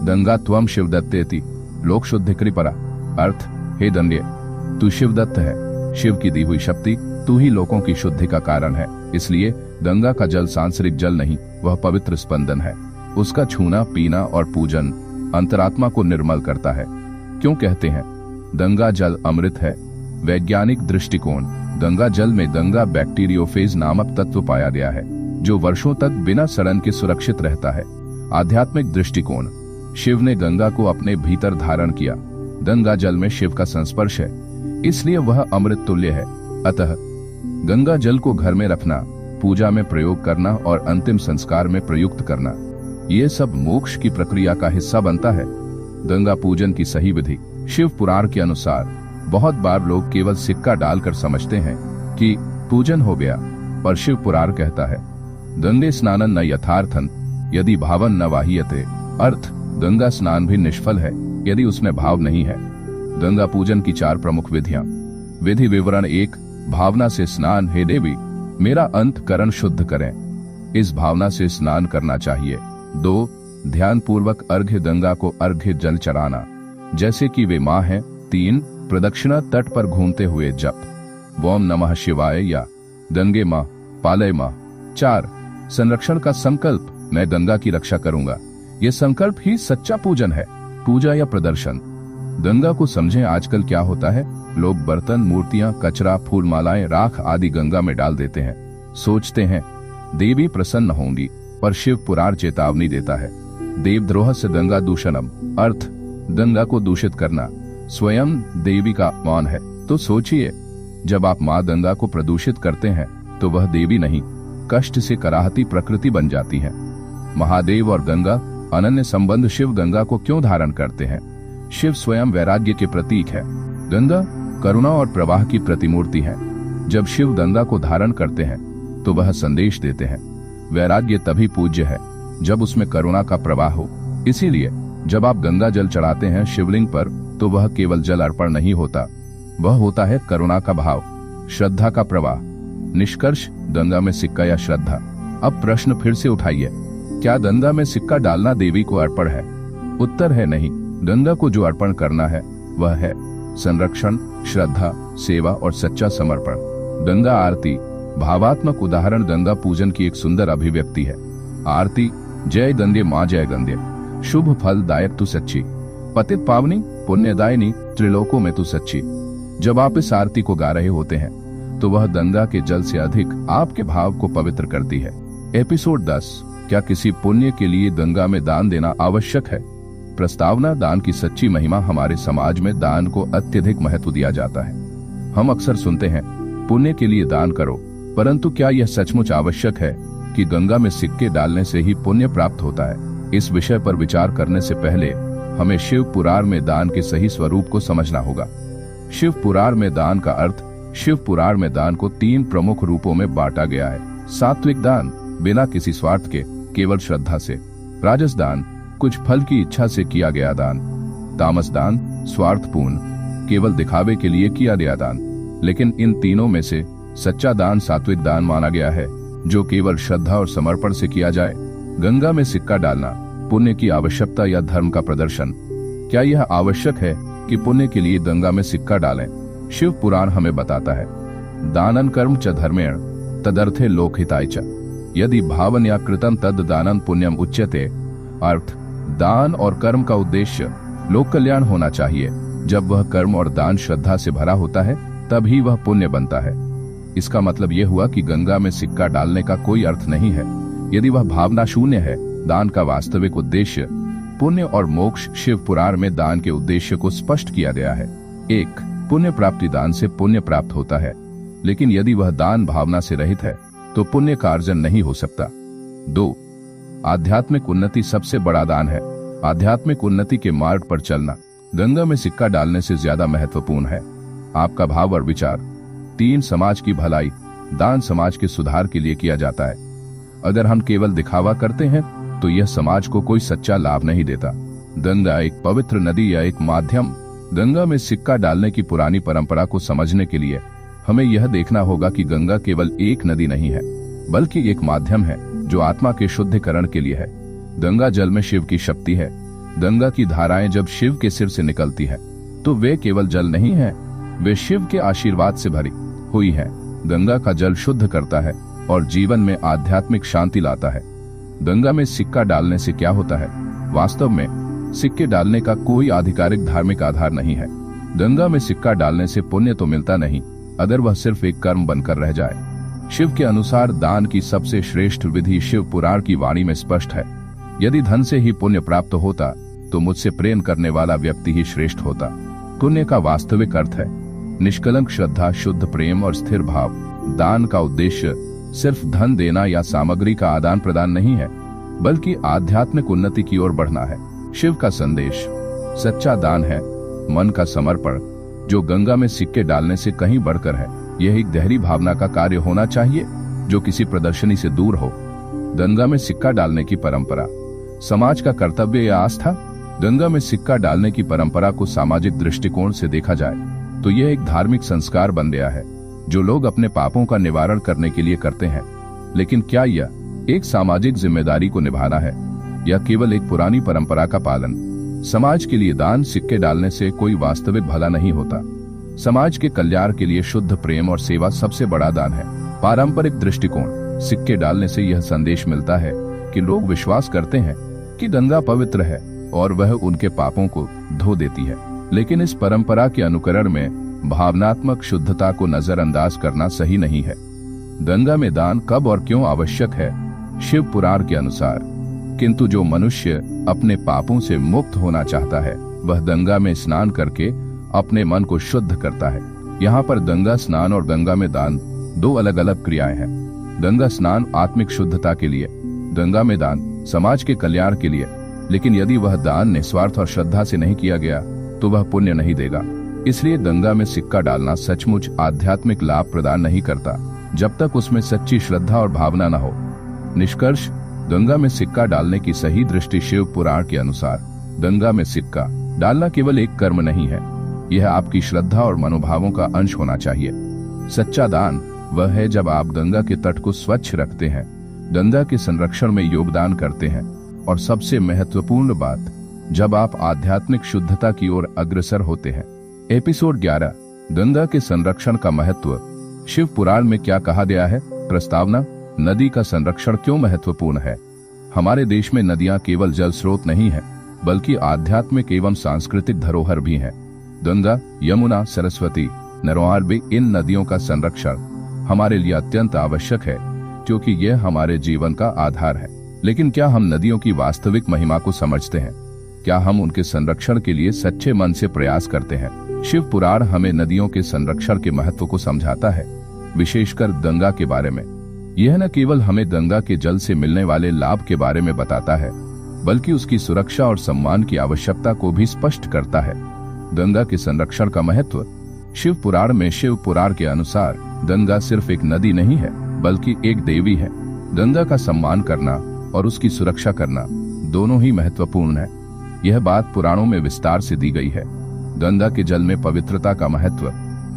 गंगा त्वम शिव दत्तेति लोक शुद्धि कृपरा, अर्थ हे दंडे तू शिव दत्त है, शिव की दी हुई शक्ति तू ही लोकों की शुद्धि का कारण है। इसलिए गंगा का जल सांसारिक जल नहीं, वह पवित्र स्पंदन है। उसका छूना, पीना और पूजन अंतरात्मा को निर्मल करता है। क्यों कहते हैं गंगा जल अमृत है? वैज्ञानिक दृष्टिकोण, गंगा जल में गंगा बैक्टीरियोफेज नामक तत्व पाया गया है जो वर्षों तक बिना सड़न के सुरक्षित रहता है। आध्यात्मिक दृष्टिकोण, शिव ने गंगा को अपने भीतर धारण किया। गंगा जल में शिव का संस्पर्श है, इसलिए वह अमृत तुल्य है। अतः गंगा जल को घर में रखना, पूजा में प्रयोग करना और अंतिम संस्कार में प्रयुक्त करना, ये सब मोक्ष की प्रक्रिया का हिस्सा बनता है। गंगा पूजन की सही विधि, शिव पुराण के अनुसार बहुत बार लोग केवल सिक्का डालकर समझते हैं कि पूजन हो गया, पर शिव पुराण कहता है गंगे स्नानन न यथार्थन यदि भावन न वाह्यते, अर्थ गंगा स्नान भी निष्फल है यदि उसमें भाव नहीं है। गंगा पूजन की 4 प्रमुख विधियां। विधि विवरण 1, भावना से स्नान। हे देवी मेरा अंतकरण शुद्ध करें, इस भावना से स्नान करना चाहिए। 2, ध्यान पूर्वक अर्घ्य, गंगा को अर्घ्य जल चढ़ाना जैसे कि वे माँ है। 3, प्रदक्षिणा तट पर घूमते हुए जप, ओम नमः शिवाय या गंगे माँ पालय माँ। 4, संरक्षण का संकल्प, मैं गंगा की रक्षा करूंगा। यह संकल्प ही सच्चा पूजन है। पूजा या प्रदर्शन, गंगा को समझें। आजकल क्या होता है, लोग बर्तन, मूर्तियां, कचरा, फूल मालाएं, राख आदि गंगा में डाल देते हैं। सोचते हैं देवी प्रसन्न होंगी, पर शिव पुराण चेतावनी देता है देवद्रोह से गंगा दूषणम, अर्थ गंगा को दूषित करना स्वयं देवी का अपमान है। तो सोचिए, जब आप माँ गंगा को प्रदूषित करते हैं तो वह देवी नहीं, कष्ट से कराहती प्रकृति बन जाती है। महादेव और गंगा अनन्य संबंध। शिव गंगा को क्यों धारण करते हैं? शिव स्वयं वैराग्य के प्रतीक है। गंगा करुणा और प्रवाह की प्रतिमूर्ति है। जब शिव गंगा को धारण करते हैं तो वह संदेश देते हैं वैराग्य तभी पूज्य है जब उसमें करुणा का प्रवाह हो। इसीलिए जब आप गंगा जल चढ़ाते हैं शिवलिंग पर तो वह केवल जल अर्पण नहीं होता, वह होता है करुणा का भाव, श्रद्धा का प्रवाह। निष्कर्ष, गंगा में सिक्का या श्रद्धा। अब प्रश्न फिर से उठाइए, क्या गंगा में सिक्का डालना देवी को अर्पण है? उत्तर है नहीं। गंगा को जो अर्पण करना है वह है संरक्षण, श्रद्धा, सेवा और सच्चा समर्पण। गंगा आरती, भावात्मक उदाहरण गंगा पूजन की एक सुंदर अभिव्यक्ति है। आरती, जय गंगे माँ जय गंगे, शुभ फल दायक तू सच्ची, पतित पावनी पुण्यदायिनी, त्रिलोकों में तू सच्ची। जब आप इस आरती को गा रहे होते हैं तो वह गंगा के जल से अधिक आपके भाव को पवित्र करती है। एपिसोड 10, क्या किसी पुण्य के लिए गंगा में दान देना आवश्यक है? प्रस्तावना, दान की सच्ची महिमा। हमारे समाज में दान को अत्यधिक महत्व दिया जाता है। हम अक्सर सुनते हैं पुण्य के लिए दान करो, परंतु क्या यह सचमुच आवश्यक है कि गंगा में सिक्के डालने से ही पुण्य प्राप्त होता है? इस विषय पर विचार करने से पहले हमें शिव पुराण में दान के सही स्वरूप को समझना होगा। शिव पुराण में दान का अर्थ, शिव पुराण में दान को 3 प्रमुख रूपों में बांटा गया है। सात्विक दान, बिना किसी स्वार्थ के, केवल श्रद्धा से। राजस दान, कुछ फल की इच्छा से किया गया दान। तामस दान, स्वार्थपूर्ण, केवल दिखावे के लिए किया गया दान। लेकिन इन तीनों में से सच्चा दान सात्विक दान माना गया है, जो केवल श्रद्धा और समर्पण से किया जाए। गंगा में सिक्का डालना, पुण्य की आवश्यकता या धर्म का प्रदर्शन। क्या यह आवश्यक है कि पुण्य के लिए गंगा में सिक्का डालें? शिव पुराण हमें बताता है दानन कर्म च धर्मेण तदर्थे लोकहिताय च। यदि भावनया कृतं तद दानं पुण्यम उच्यते, अर्थ दान और कर्म का उद्देश्य लोक कल्याण होना चाहिए। जब वह कर्म और दान श्रद्धा से भरा होता है तभी वह पुण्य बनता है। इसका मतलब यह हुआ कि गंगा में सिक्का डालने का कोई अर्थ नहीं है यदि वह भावना शून्य है। दान का वास्तविक उद्देश्य पुण्य और मोक्ष। शिव पुराण में दान के उद्देश्य को स्पष्ट किया गया है। 1. पुण्य प्राप्ति। दान से पुण्य प्राप्त होता है, लेकिन यदि वह दान भावना से रहित है तो पुण्य का अर्जन नहीं हो सकता। 2. आध्यात्मिक उन्नति सबसे बड़ा दान है। आध्यात्मिक उन्नति के मार्ग पर चलना गंगा में सिक्का डालने से ज्यादा महत्वपूर्ण है। आपका भाव और विचार। 3. समाज की भलाई। दान समाज के सुधार के लिए किया जाता है। अगर हम केवल दिखावा करते हैं तो यह समाज को कोई सच्चा लाभ नहीं देता। गंगा एक पवित्र नदी या एक माध्यम। गंगा में सिक्का डालने की पुरानी परंपरा को समझने के लिए हमें यह देखना होगा कि गंगा केवल एक नदी नहीं है, बल्कि एक माध्यम है जो आत्मा के शुद्धिकरण के लिए है। गंगा जल में शिव की शक्ति है। गंगा की धाराएं जब शिव के सिर से निकलती है तो वे केवल जल नहीं है, वे शिव के आशीर्वाद से भरी हुई है। गंगा का जल शुद्ध करता है और जीवन में आध्यात्मिक शांति लाता है। गंगा में सिक्का डालने से क्या होता है? वास्तव में सिक्के डालने का कोई आधिकारिक धार्मिक आधार नहीं है। गंगा में सिक्का डालने से पुण्य तो मिलता नहीं, अगर वह सिर्फ एक कर्म बनकर रह जाए। शिव के अनुसार दान की सबसे श्रेष्ठ विधि शिव पुराण की वाणी में स्पष्ट है। यदि धन से ही पुण्य प्राप्त होता तो मुझसे प्रेम करने वाला व्यक्ति ही श्रेष्ठ होता। पुण्य का वास्तविक अर्थ है निष्कलंक श्रद्धा, शुद्ध प्रेम और स्थिर भाव। दान का उद्देश्य सिर्फ धन देना या सामग्री का आदान प्रदान नहीं है, बल्कि आध्यात्मिक उन्नति की ओर बढ़ना है। शिव का संदेश सच्चा दान है, मन का समर्पण, जो गंगा में सिक्के डालने से कहीं बढ़कर है। यह एक गहरी भावना का कार्य होना चाहिए जो किसी प्रदर्शनी से दूर हो। गंगा में सिक्का डालने की परंपरा समाज का कर्तव्य या आस्था। गंगा में सिक्का डालने की परंपरा को सामाजिक दृष्टिकोण से देखा जाए तो यह एक धार्मिक संस्कार बन गया है जो लोग अपने पापों का निवारण करने के लिए करते हैं। लेकिन क्या यह एक सामाजिक जिम्मेदारी को निभाना है या केवल एक पुरानी परंपरा का पालन? समाज के लिए दान सिक्के डालने से कोई वास्तविक भला नहीं होता। समाज के कल्याण के लिए शुद्ध प्रेम और सेवा सबसे बड़ा दान है। पारंपरिक दृष्टिकोण सिक्के डालने से यह संदेश मिलता है कि लोग विश्वास करते हैं कि गंगा पवित्र है और वह उनके पापों को धो देती है। लेकिन इस परंपरा के अनुकरण में भावनात्मक शुद्धता को नजरअंदाज करना सही नहीं है। गंगा में दान कब और क्यों आवश्यक है? शिव पुराण के अनुसार, किंतु जो मनुष्य अपने पापों से मुक्त होना चाहता है वह गंगा में स्नान करके अपने मन को शुद्ध करता है। यहाँ पर गंगा स्नान और गंगा में दान दो अलग अलग क्रियाएं हैं। गंगा स्नान आत्मिक शुद्धता के लिए, गंगा में दान समाज के कल्याण के लिए। लेकिन यदि वह दान निस्वार्थ और श्रद्धा से नहीं किया गया तो वह पुण्य नहीं देगा। इसलिए गंगा में सिक्का डालना सचमुच आध्यात्मिक लाभ प्रदान नहीं करता जब तक उसमें सच्ची श्रद्धा और भावना न हो। निष्कर्ष, गंगा में सिक्का डालने की सही दृष्टि शिव पुराण के अनुसार गंगा में सिक्का डालना केवल एक कर्म नहीं है, यह आपकी श्रद्धा और मनोभावों का अंश होना चाहिए। सच्चा दान वह है जब आप गंगा के तट को स्वच्छ रखते हैं, गंगा के संरक्षण में योगदान करते हैं और सबसे महत्वपूर्ण बात, जब आप आध्यात्मिक शुद्धता की ओर अग्रसर होते हैं। एपिसोड 11, गंगा के संरक्षण का महत्व। शिव पुराण में क्या कहा गया है? प्रस्तावना, नदी का संरक्षण क्यों महत्वपूर्ण है? हमारे देश में नदियां केवल जल स्रोत नहीं है, बल्कि आध्यात्मिक एवं सांस्कृतिक धरोहर भी हैं। गंगा, यमुना, सरस्वती, नरवार, इन नदियों का संरक्षण हमारे लिए अत्यंत आवश्यक है क्योंकि यह हमारे जीवन का आधार है। लेकिन क्या हम नदियों की वास्तविक महिमा को समझते हैं? क्या हम उनके संरक्षण के लिए सच्चे मन से प्रयास करते हैं? शिव पुराण हमें नदियों के संरक्षण के महत्व को समझाता है, विशेषकर गंगा के बारे में। यह न केवल हमें गंगा के जल से मिलने वाले लाभ के बारे में बताता है, बल्कि उसकी सुरक्षा और सम्मान की आवश्यकता को भी स्पष्ट करता है। गंगा के संरक्षण का महत्व। शिव पुराण में शिव पुराण के अनुसार गंगा सिर्फ एक नदी नहीं है, बल्कि एक देवी है। गंगा का सम्मान करना और उसकी सुरक्षा करना दोनों ही महत्वपूर्ण है। यह बात पुराणों में विस्तार से दी गई है। गंगा के जल में पवित्रता का महत्व।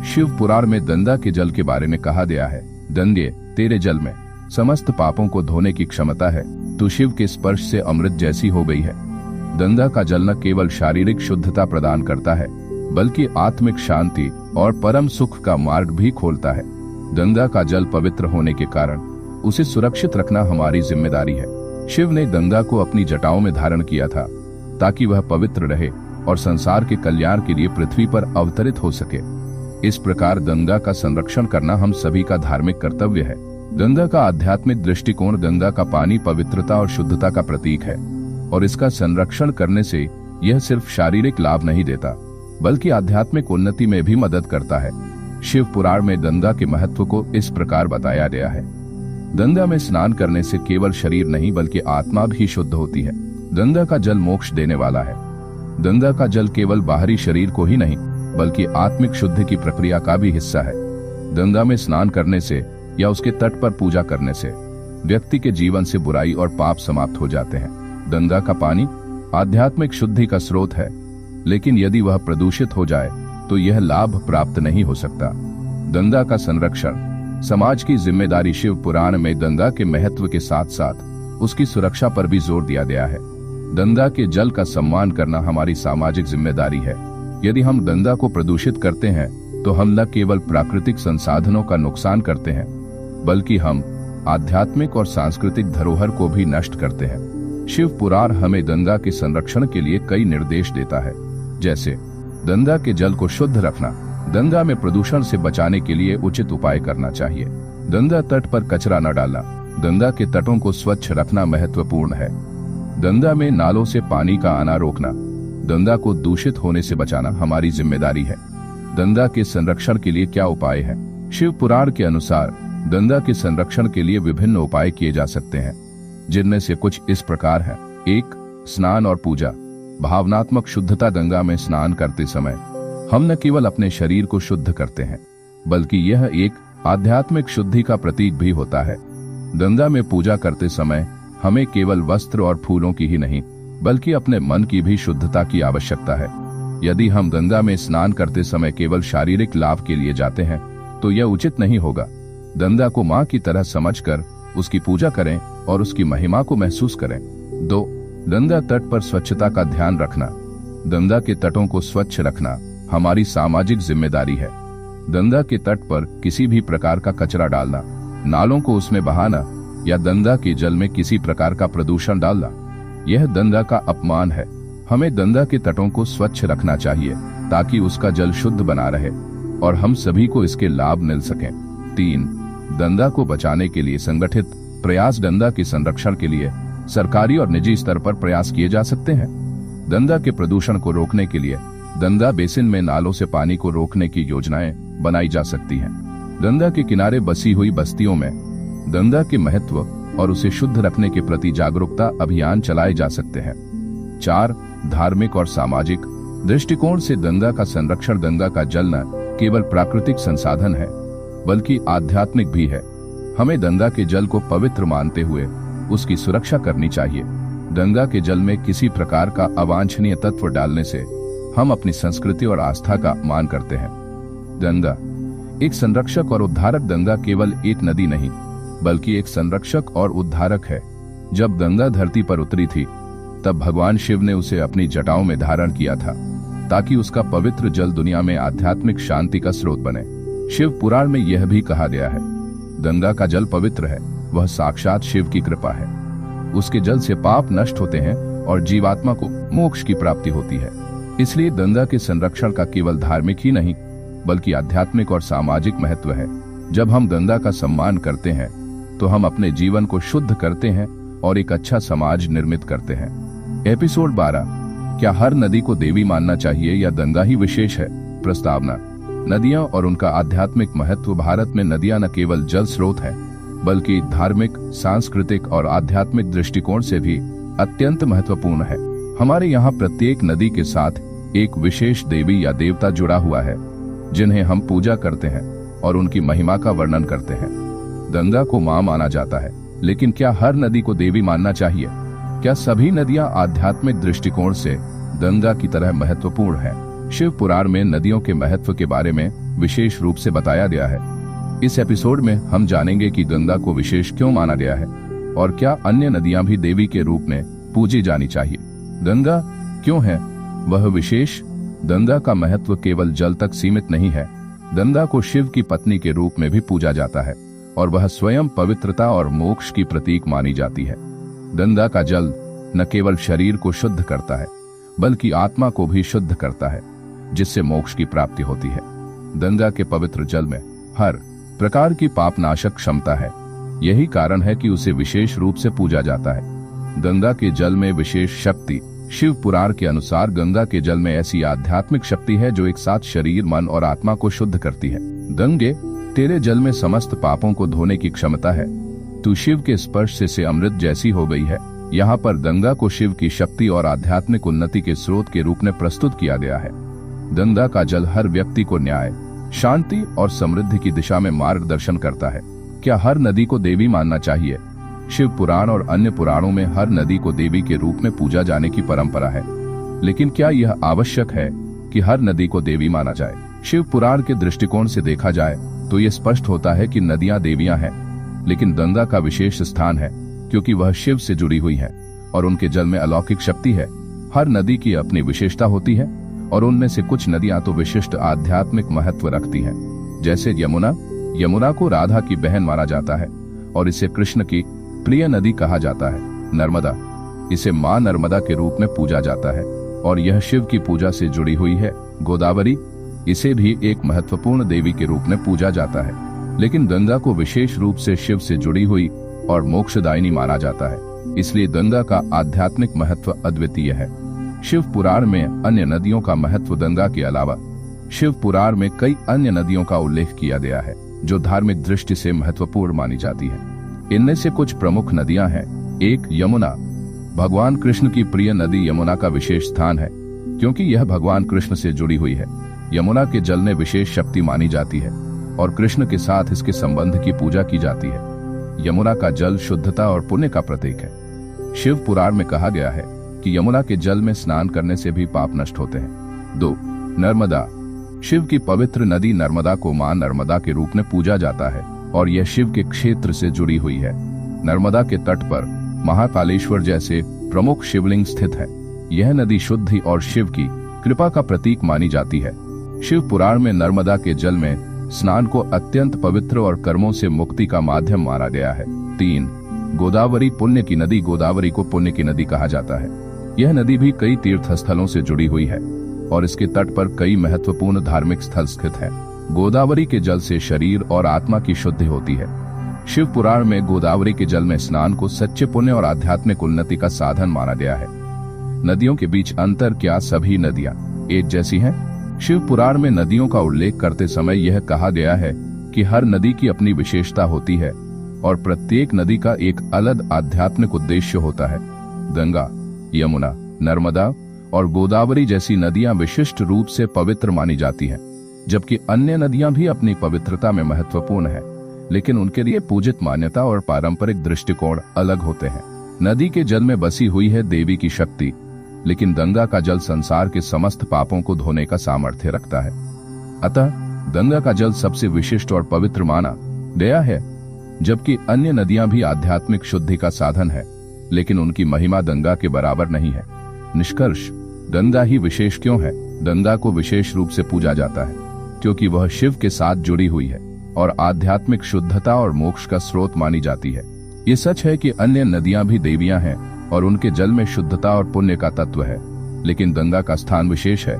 शिव पुराण में गंगा के जल के बारे में कहा गया है, गंगे, तेरे जल में समस्त पापों को धोने की क्षमता है, तू शिव के स्पर्श से अमृत जैसी हो गई है। गंगा का जल न केवल शारीरिक शुद्धता प्रदान करता है, बल्कि आत्मिक शांति और परम सुख का मार्ग भी खोलता है। गंगा का जल पवित्र होने के कारण उसे सुरक्षित रखना हमारी जिम्मेदारी है। शिव ने गंगा को अपनी जटाओं में धारण किया था ताकि वह पवित्र रहे और संसार के कल्याण के लिए पृथ्वी पर अवतरित हो सके। इस प्रकार गंगा का संरक्षण करना हम सभी का धार्मिक कर्तव्य है। गंगा का आध्यात्मिक दृष्टिकोण, गंगा का पानी पवित्रता और शुद्धता का प्रतीक है और इसका संरक्षण करने से यह सिर्फ शारीरिक लाभ नहीं देता बल्कि आध्यात्मिक उन्नति में भी मदद करता है। शिव पुराण में गंगा के महत्व को इस प्रकार बताया गया है। गंगा में स्नान करने से केवल शरीर नहीं बल्कि आत्मा भी शुद्ध होती है। गंगा का जल मोक्ष देने वाला है। गंगा का जल केवल बाहरी शरीर को ही नहीं बल्कि आत्मिक शुद्धि की प्रक्रिया का भी हिस्सा है। गंगा में स्नान करने से या उसके तट पर पूजा करने से व्यक्ति के जीवन से बुराई और पाप समाप्त हो जाते हैं। गंगा का पानी आध्यात्मिक शुद्धि का स्रोत है, लेकिन यदि वह प्रदूषित हो जाए तो यह लाभ प्राप्त नहीं हो सकता। गंगा का संरक्षण समाज की जिम्मेदारी। शिव पुराण में गंगा के महत्व के साथ साथ उसकी सुरक्षा पर भी जोर दिया गया है। गंगा के जल का सम्मान करना हमारी सामाजिक जिम्मेदारी है। यदि हम गंगा को प्रदूषित करते हैं तो हम न केवल प्राकृतिक संसाधनों का नुकसान करते हैं बल्कि हम आध्यात्मिक और सांस्कृतिक धरोहर को भी नष्ट करते हैं। शिव पुराण हमें गंगा के संरक्षण के लिए कई निर्देश देता है, जैसे गंगा के जल को शुद्ध रखना, गंगा में प्रदूषण से बचाने के लिए उचित उपाय करना चाहिए, गंगा तट पर कचरा न डालना, गंगा के तटों को स्वच्छ रखना महत्वपूर्ण है, गंगा में नालों से पानी का आना रोकना, गंगा को दूषित होने से बचाना हमारी जिम्मेदारी है। गंगा के संरक्षण के लिए क्या उपाय है? शिव पुराण के अनुसार गंगा के संरक्षण के लिए विभिन्न उपाय किए जा सकते हैं, जिनमें से कुछ इस प्रकार हैं। 1. स्नान और पूजा। भावनात्मक शुद्धता। गंगा में स्नान करते समय हम न केवल अपने शरीर को शुद्ध करते हैं बल्कि यह एक आध्यात्मिक शुद्धि का प्रतीक भी होता है। गंगा में पूजा करते समय हमें केवल वस्त्र और फूलों की ही नहीं बल्कि अपने मन की भी शुद्धता की आवश्यकता है। यदि हम गंगा में स्नान करते समय केवल शारीरिक लाभ के लिए जाते हैं तो यह उचित नहीं होगा। गंगा को मां की तरह समझकर उसकी पूजा करें और उसकी महिमा को महसूस करें। 2. गंगा तट पर स्वच्छता का ध्यान रखना। गंगा के तटों को स्वच्छ रखना हमारी सामाजिक जिम्मेदारी है। गंगा के तट पर किसी भी प्रकार का कचरा डालना, नालों को उसमें बहाना या गंगा के जल में किसी प्रकार का प्रदूषण डालना, यह गंगा का अपमान है। हमें गंगा के तटों को स्वच्छ रखना चाहिए ताकि उसका जल शुद्ध बना रहे और हम सभी को इसके लाभ मिल सकें। 3. गंगा को बचाने के लिए संगठित प्रयास। गंगा के संरक्षण के लिए सरकारी और निजी स्तर पर प्रयास किए जा सकते हैं। गंगा के प्रदूषण को रोकने के लिए गंगा बेसिन में नालों से पानी को रोकने की योजनाएं बनाई जा सकती हैं। गंगा के किनारे बसी हुई बस्तियों में गंगा के महत्व और उसे शुद्ध रखने के प्रति जागरूकता अभियान चलाए जा सकते हैं। 4. धार्मिक और सामाजिक दृष्टिकोण से गंगा का संरक्षण। गंगा का जल न केवल प्राकृतिक संसाधन है बल्कि आध्यात्मिक भी है। हमें गंगा के जल को पवित्र मानते हुए उसकी सुरक्षा करनी चाहिए। गंगा के जल में किसी प्रकार का अवांछनीय तत्व डालने से हम अपनी संस्कृति और आस्था का अपमान करते हैं। गंगा एक संरक्षक और उद्धारक। गंगा केवल एक नदी नहीं बल्कि एक संरक्षक और उद्धारक है। जब गंगा धरती पर उतरी थी तब भगवान शिव ने उसे अपनी जटाओं में धारण किया था ताकि उसका पवित्र जल दुनिया में आध्यात्मिक शांति का स्रोत बने। शिव पुराण में यह भी कहा गया है, गंगा का जल पवित्र है, वह साक्षात शिव की कृपा है। उसके जल से पाप नष्ट होते हैं और जीवात्मा को मोक्ष की प्राप्ति होती है। इसलिए गंगा के संरक्षण का केवल धार्मिक ही नहीं बल्कि आध्यात्मिक और सामाजिक महत्व है। जब हम गंगा का सम्मान करते हैं तो हम अपने जीवन को शुद्ध करते हैं और एक अच्छा समाज निर्मित करते हैं। एपिसोड 12। क्या हर नदी को देवी मानना चाहिए या गंगा ही विशेष है? प्रस्तावना। नदियां और उनका आध्यात्मिक महत्व। भारत में नदियां न केवल जल स्रोत हैं बल्कि धार्मिक, सांस्कृतिक और आध्यात्मिक दृष्टिकोण से भी अत्यंत महत्वपूर्ण है। हमारे यहाँ प्रत्येक नदी के साथ एक विशेष देवी या देवता जुड़ा हुआ है जिन्हें हम पूजा करते हैं और उनकी महिमा का वर्णन करते हैं। गंगा को मां माना जाता है, लेकिन क्या हर नदी को देवी मानना चाहिए? क्या सभी नदियां आध्यात्मिक दृष्टिकोण से गंगा की तरह महत्वपूर्ण हैं? शिव पुराण में नदियों के महत्व के बारे में विशेष रूप से बताया गया है। इस एपिसोड में हम जानेंगे कि गंगा को विशेष क्यों माना गया है और क्या अन्य नदियां भी देवी के रूप में पूजी जानी चाहिए। गंगा क्यों है वह विशेष? गंगा का महत्व केवल जल तक सीमित नहीं है। गंगा को शिव की पत्नी के रूप में भी पूजा जाता है और वह स्वयं पवित्रता और मोक्ष की प्रतीक मानी जाती है। गंगा का जल न केवल शरीर को शुद्ध करता है बल्कि आत्मा को भी शुद्ध करता है, जिससे मोक्ष की प्राप्ति होती है। गंगा के पवित्र जल में हर प्रकार की पापनाशक क्षमता है। यही कारण है कि उसे विशेष रूप से पूजा जाता है। गंगा के जल में विशेष शक्ति। शिव पुराण के अनुसार गंगा के जल में ऐसी आध्यात्मिक शक्ति है जो एक साथ शरीर, मन और आत्मा को शुद्ध करती है। गंगे, तेरे जल में समस्त पापों को धोने की क्षमता है। तू शिव के स्पर्श से अमृत जैसी हो गई है। यहाँ पर गंगा को शिव की शक्ति और आध्यात्मिक उन्नति के स्रोत के रूप में प्रस्तुत किया गया है। गंगा का जल हर व्यक्ति को न्याय, शांति और समृद्धि की दिशा में मार्गदर्शन करता है। क्या हर नदी को देवी मानना चाहिए? शिव पुराण और अन्य पुराणों में हर नदी को देवी के रूप में पूजा जाने की परंपरा है, लेकिन क्या यह आवश्यक है कि हर नदी को देवी माना जाए? शिव पुराण के दृष्टिकोण से देखा जाए तो यह स्पष्ट होता है कि नदियां देवियां हैं, लेकिन गंगा का विशेष स्थान है क्योंकि वह शिव से जुड़ी हुई है और उनके जल में अलौकिक शक्ति है। हर नदी की अपनी विशेषता होती है और उनमें से कुछ नदियां तो विशिष्ट आध्यात्मिक महत्व रखती हैं। जैसे यमुना को राधा की बहन माना जाता है और इसे कृष्ण की प्रिय नदी कहा जाता है। नर्मदा, इसे मां नर्मदा के रूप में पूजा जाता है और यह शिव की पूजा से जुड़ी हुई है। गोदावरी, इसे भी एक महत्वपूर्ण देवी के रूप में पूजा जाता है, लेकिन गंगा को विशेष रूप से शिव से जुड़ी हुई और मोक्षदायिनी माना जाता है, इसलिए गंगा का आध्यात्मिक महत्व अद्वितीय है। शिव पुराण में अन्य नदियों का महत्व गंगा के अलावा शिव पुराण में कई अन्य नदियों का उल्लेख किया गया है जो धार्मिक दृष्टि से महत्वपूर्ण मानी जाती है। इनमें से कुछ प्रमुख नदियां हैं। 1. यमुना। भगवान कृष्ण की प्रिय नदी यमुना का विशेष स्थान है क्योंकि यह भगवान कृष्ण से जुड़ी हुई है। यमुना के जल में विशेष शक्ति मानी जाती है और कृष्ण के साथ इसके संबंध की पूजा की जाती है। यमुना का जल शुद्धता और पुण्य का प्रतीक है। शिव पुराण में कहा गया है कि यमुना के जल में स्नान करने से भी पाप नष्ट होते हैं। 2. नर्मदा। शिव की पवित्र नदी नर्मदा को मां नर्मदा के रूप में पूजा जाता है और यह शिव के क्षेत्र से जुड़ी हुई है। नर्मदा के तट पर महाकालेश्वर जैसे प्रमुख शिवलिंग स्थित है। यह नदी शुद्धि और शिव की कृपा का प्रतीक मानी जाती है। शिव पुराण में नर्मदा के जल में स्नान को अत्यंत पवित्र और कर्मों से मुक्ति का माध्यम माना गया है। 3. गोदावरी। पुण्य की नदी। गोदावरी को पुण्य की नदी कहा जाता है। यह नदी भी कई तीर्थ स्थलों से जुड़ी हुई है और इसके तट पर कई महत्वपूर्ण धार्मिक स्थल स्थित हैं। गोदावरी के जल से शरीर और आत्मा की शुद्धि होती है। शिव पुराण में गोदावरी के जल में स्नान को सच्चे पुण्य और आध्यात्मिक उन्नति का साधन माना गया है। नदियों के बीच अंतर। क्या सभी नदियां एक जैसी हैं? शिव पुराण में नदियों का उल्लेख करते समय यह कहा गया है कि हर नदी की अपनी विशेषता होती है और प्रत्येक नदी का एक अलग आध्यात्मिक उद्देश्य होता है। गंगा, यमुना, नर्मदा और गोदावरी जैसी नदियां विशिष्ट रूप से पवित्र मानी जाती हैं, जबकि अन्य नदियां भी अपनी पवित्रता में महत्वपूर्ण हैं, लेकिन उनके लिए पूजित मान्यता और पारंपरिक दृष्टिकोण अलग होते हैं। नदी के जल में बसी हुई है देवी की शक्ति, लेकिन गंगा का जल संसार के समस्त पापों को धोने का सामर्थ्य रखता है। अतः गंगा का जल सबसे विशिष्ट और पवित्र माना गया है, जबकि अन्य नदियां भी आध्यात्मिक शुद्धि का साधन है, लेकिन उनकी महिमा गंगा के बराबर नहीं है। निष्कर्ष, गंगा ही विशेष क्यों है? गंगा को विशेष रूप से पूजा जाता है क्योंकि वह शिव के साथ जुड़ी हुई है और आध्यात्मिक शुद्धता और मोक्ष का स्रोत मानी जाती है। ये सच है कि अन्य नदियां भी देवियां हैं और उनके जल में शुद्धता और पुण्य का तत्व है, लेकिन गंगा का स्थान विशेष है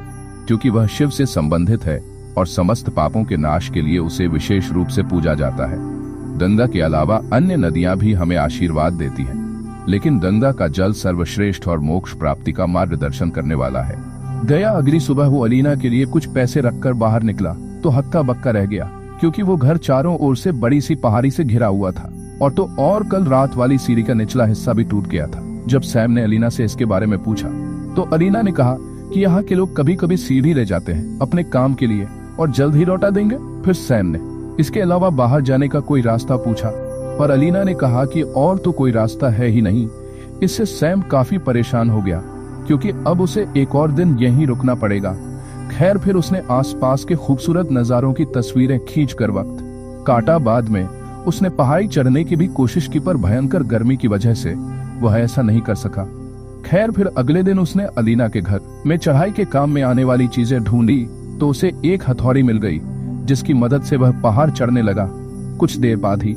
क्योंकि वह शिव से संबंधित है और समस्त पापों के नाश के लिए उसे विशेष रूप से पूजा जाता है। गंगा के अलावा अन्य नदियां भी हमें आशीर्वाद देती हैं, लेकिन गंगा का जल सर्वश्रेष्ठ और मोक्ष प्राप्ति का मार्गदर्शन करने वाला है। गया अगली सुबह वो अलीना के लिए कुछ पैसे रखकर बाहर निकला तो हक्का बक्का रह गया क्योंकि वो घर चारों ओर से बड़ी सी पहाड़ी से घिरा हुआ था और कल रात वाली सीढ़ी का निचला हिस्सा भी टूट गया था। जब सैम ने अलीना से इसके बारे में पूछा तो अलीना ने कहा कि यहाँ के लोग कभी कभी सीढ़ी ले जाते हैं अपने काम के लिए और जल्द ही लौटा देंगे। फिर सैम ने इसके अलावा बाहर जाने का कोई रास्ता पूछा, पर अलीना ने कहा कि और तो कोई रास्ता है ही नहीं। इससे सैम काफी परेशान हो गया क्योंकि अब उसे एक और दिन यहीं रुकना पड़ेगा। खैर, फिर उसने आसपास के खूबसूरत नजारों की तस्वीरें खींचकर वक्त काटा। बाद में उसने पहाड़ी चढ़ने की भी कोशिश की, पर भयंकर गर्मी की वजह से वह ऐसा नहीं कर सका। खैर, फिर अगले दिन उसने अलीना के घर में चढ़ाई के काम में आने वाली चीजें ढूंढी तो उसे एक हथौड़ी मिल गई जिसकी मदद से वह पहाड़ चढ़ने लगा। कुछ देर बाद ही